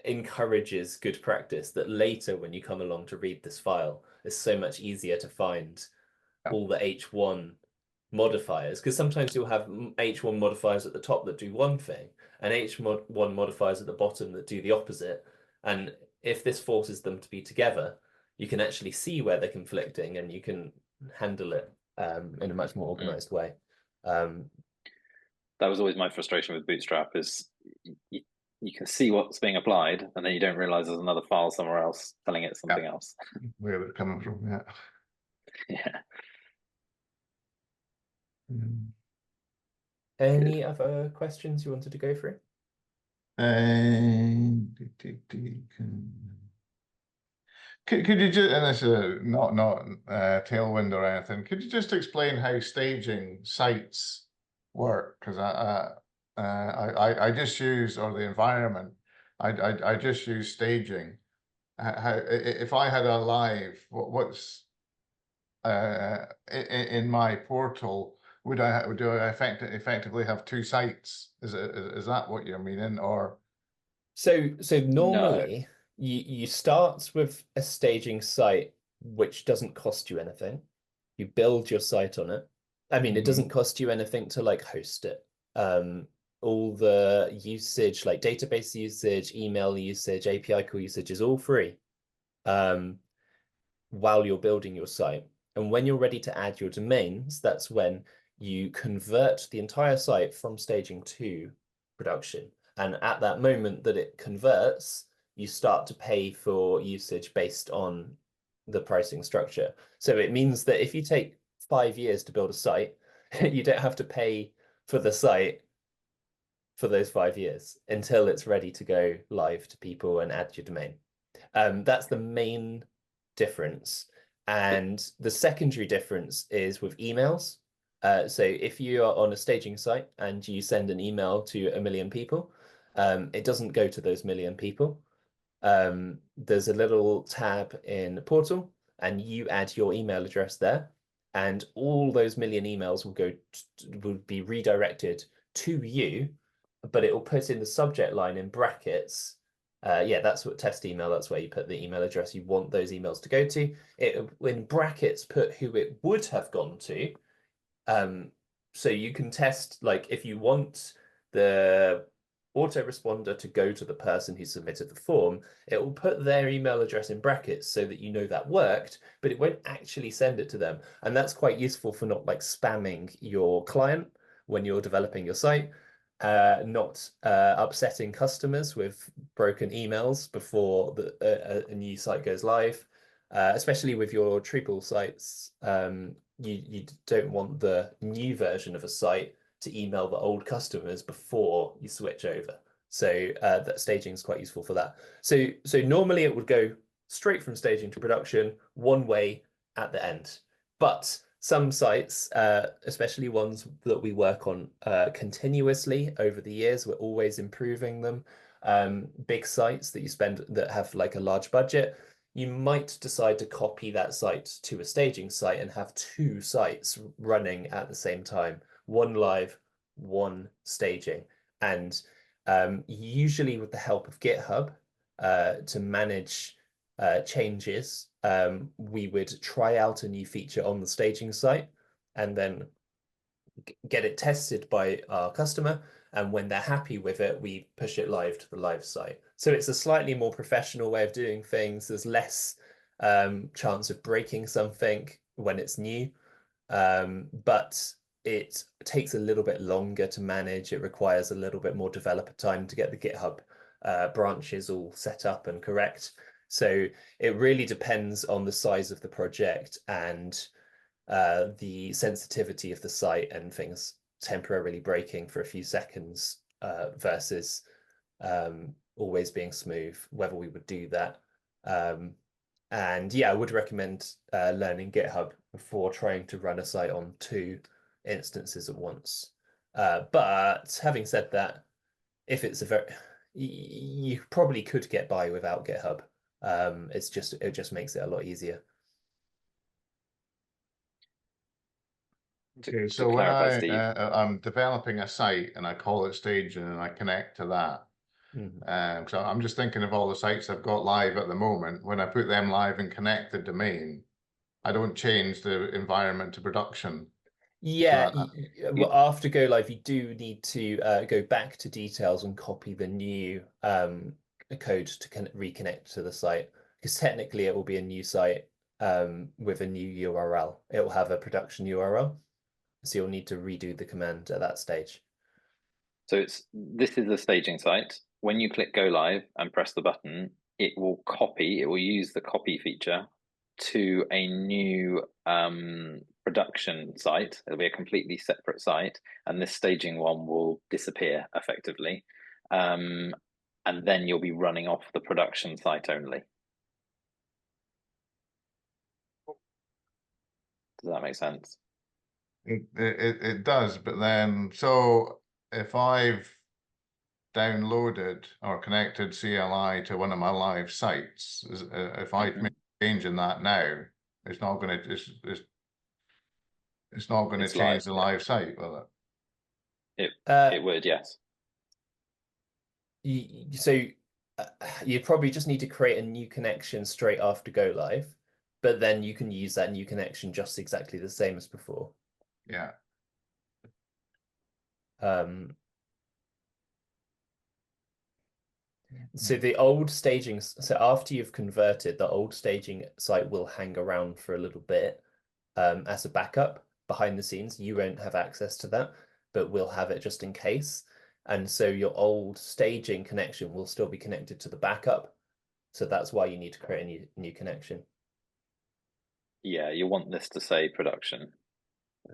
encourages good practice that later when you come along to read this file, it's so much easier to find all the H1 modifiers, because sometimes you'll have H1 modifiers at the top that do one thing and H1 modifiers at the bottom that do the opposite. And if this forces them to be together, you can actually see where they're conflicting and you can handle it in a much more organized way. That was always my frustration with Bootstrap, is you can see what's being applied and then you don't realize there's another file somewhere else telling it something else. Where they're coming from, yeah. Yeah. Any other questions you wanted to go through? Could you just, and this is not Tailwind or anything, could you just explain how staging sites work? Because I just use, or the environment, I just use staging. If I had a live, what's in my portal, do I effectively have two sites? Is that what you're meaning, or? So No. normally you start with a staging site which doesn't cost you anything. You build your site on it. I mean, it doesn't cost you anything to like host it. All the usage, like database usage, email usage, API call usage is all free. While you're building your site. And when you're ready to add your domains, that's when you convert the entire site from staging to production. And at that moment that it converts, you start to pay for usage based on the pricing structure. So it means that if you take 5 years to build a site, you don't have to pay for the site for those 5 years until it's ready to go live to people and add your domain. That's the main difference. And the secondary difference is with emails. So if you are on a staging site and you send an email to 1 million people, it doesn't go to those 1 million people. There's a little tab in the portal and you add your email address there, and all those 1 million emails will be redirected to you, but it will put in the subject line in brackets. Yeah, that's what test email, that's where you put the email address you want those emails to go to. It in brackets put who it would have gone to. So you can test, like, if you want the autoresponder to go to the person who submitted the form, it will put their email address in brackets so that you know that worked, but it won't actually send it to them. And that's quite useful for not like spamming your client when you're developing your site, not upsetting customers with broken emails before a new site goes live. Especially with your Drupal sites, you don't want the new version of a site to email the old customers before you switch over. So that staging is quite useful for that. So normally it would go straight from staging to production, one way at the end. But some sites, especially ones that we work on continuously over the years, we're always improving them. Big sites that you spend that have like a large budget, you might decide to copy that site to a staging site and have two sites running at the same time, one live, one staging. And usually with the help of GitHub to manage changes, we would try out a new feature on the staging site and then get it tested by our customer. And when they're happy with it, we push it live to the live site. So it's a slightly more professional way of doing things. There's less chance of breaking something when it's new, but it takes a little bit longer to manage. It requires a little bit more developer time to get the GitHub branches all set up and correct. So it really depends on the size of the project and the sensitivity of the site and things temporarily breaking for a few seconds versus always being smooth, whether we would do that. And yeah, I would recommend learning GitHub before trying to run a site on 2 instances at once. But having said that, if it's you probably could get by without GitHub. It just makes it a lot easier. Okay, To so when clarify, Steve. I'm developing a site and I call it staging and I connect to that, Mhm. so I'm just thinking of all the sites I've got live at the moment. When I put them live and connect the domain, I don't change the environment to production. Yeah, So You, after go live, you do need to go back to details and copy the new code to reconnect to the site, because technically it will be a new site with a new URL. It will have a production URL, so you'll need to redo the command at that stage. so this is the staging site. When you click go live and press the button, it will use the copy feature to a new production site. It'll be a completely separate site, and this staging one will disappear effectively. And then you'll be running off the production site only. Does that make sense? it does, but then so if I've downloaded or connected CLI to one of my live sites, if I make a change in that now, it's not going to it's not going to It's change live, the yeah. live site, will it? It would, yes. So you'd probably just need to create a new connection straight after go live, but then you can use that new connection just exactly the same as before. Yeah. So the old staging, so after you've converted, the old staging site will hang around for a little bit as a backup behind the scenes. You won't have access to that, but we'll have it just in case. And so your old staging connection will still be connected to the backup. So that's why you need to create a new connection. Yeah, you want this to say production.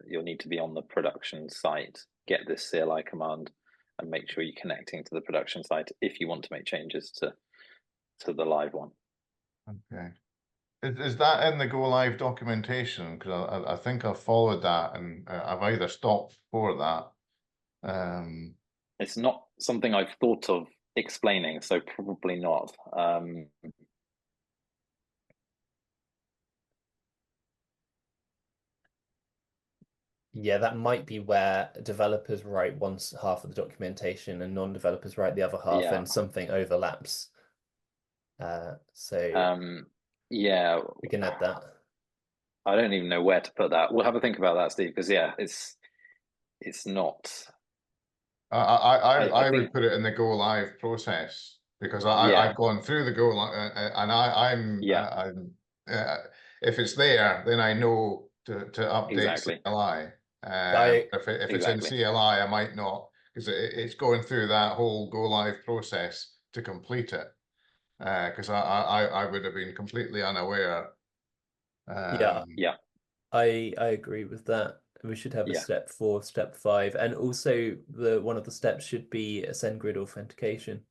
You'll need to be on the production site, get this CLI command, and make sure you're connecting to the production site if you want to make changes to the live one. Okay. Is that in the go live documentation? Because I think I've followed that, and I've either stopped before that. It's not something I've thought of explaining, so probably not. Yeah, that might be where developers write half of the documentation and non-developers write the other half, Yeah. and something overlaps. So yeah, we can add that. I don't even know where to put that. We'll have a think about that, Steve, because yeah, it's not. I think would put it in the go live process, because Yeah. I've gone through the go live, and I'm if it's there, then I know to update Exactly. CLI. If it's in Exactly. CLI, I might not, because it's going through that whole go live process to complete it. Because I would have been completely unaware. Yeah. Yeah. I agree with that. We should have a Yeah. step 4, step 5, and also one of the steps should be a SendGrid authentication.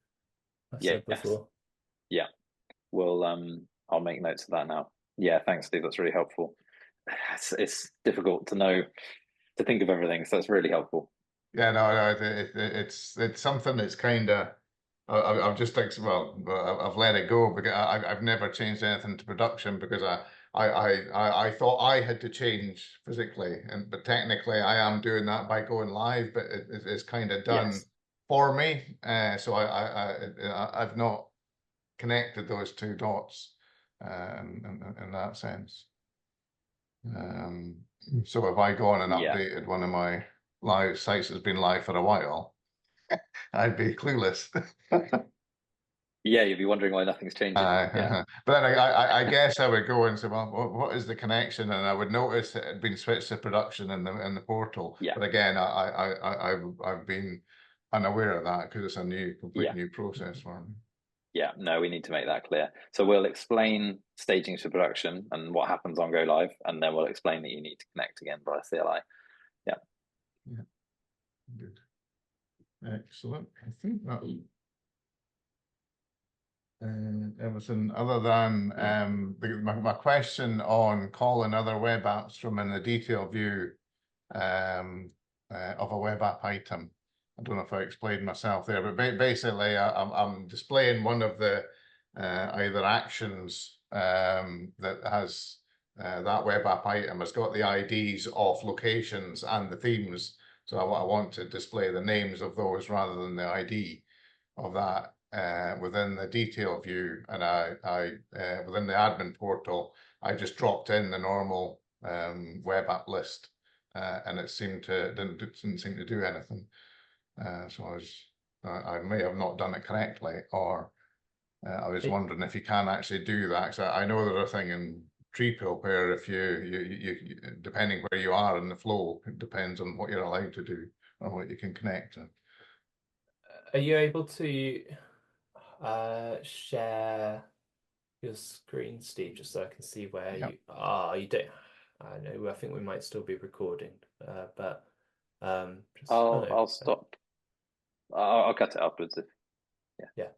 I've said Yes. before. Yeah. Well, I'll make notes of that now. Yeah, thanks, Steve. That's really helpful. It's difficult to think of everything, so it's really helpful. Yeah, no, it's something that's kind of I've just I've let it go, because I've never changed anything to production, because I thought I had to change physically, but technically I am doing that by going live, but it's kind of done Yes. for me. So I've not connected those two dots in that sense. So if I go on and Yeah. updated one of my live sites that's been live for a while, I'd be clueless. Yeah, you'll be wondering why nothing's changing. Yeah. But then I guess I would go and say, well, what is the connection? And I would notice it had been switched to production in the portal. Yeah. But again, I've been unaware of that, because it's a complete Yeah. new process for me. Yeah, no, we need to make that clear. So we'll explain staging to production and what happens on go live, and then we'll explain that you need to connect again via CLI. Yeah. Yeah. Good. Excellent. I think that everything other than my question on calling other web apps from in the detail view of a web app item. I don't know if I explained myself there, but basically I'm displaying one of the either actions that has that web app item has got the IDs of locations and the themes. So I want to display the names of those rather than the ID of that within the detail view, and I within the admin portal, I just dropped in the normal web app list, and it didn't seem to do anything. So I may have not done it correctly, or I was wondering if you can actually do that. So I know there's a thing in TreePill where if you depending where you are in the flow, it depends on what you're allowed to do or what you can connect to. Are you able to share your screen, Steve, just so I can see where Yep. you don't. I know. I think we might still be recording, but I'll stop. I'll cut it upwards. Yeah.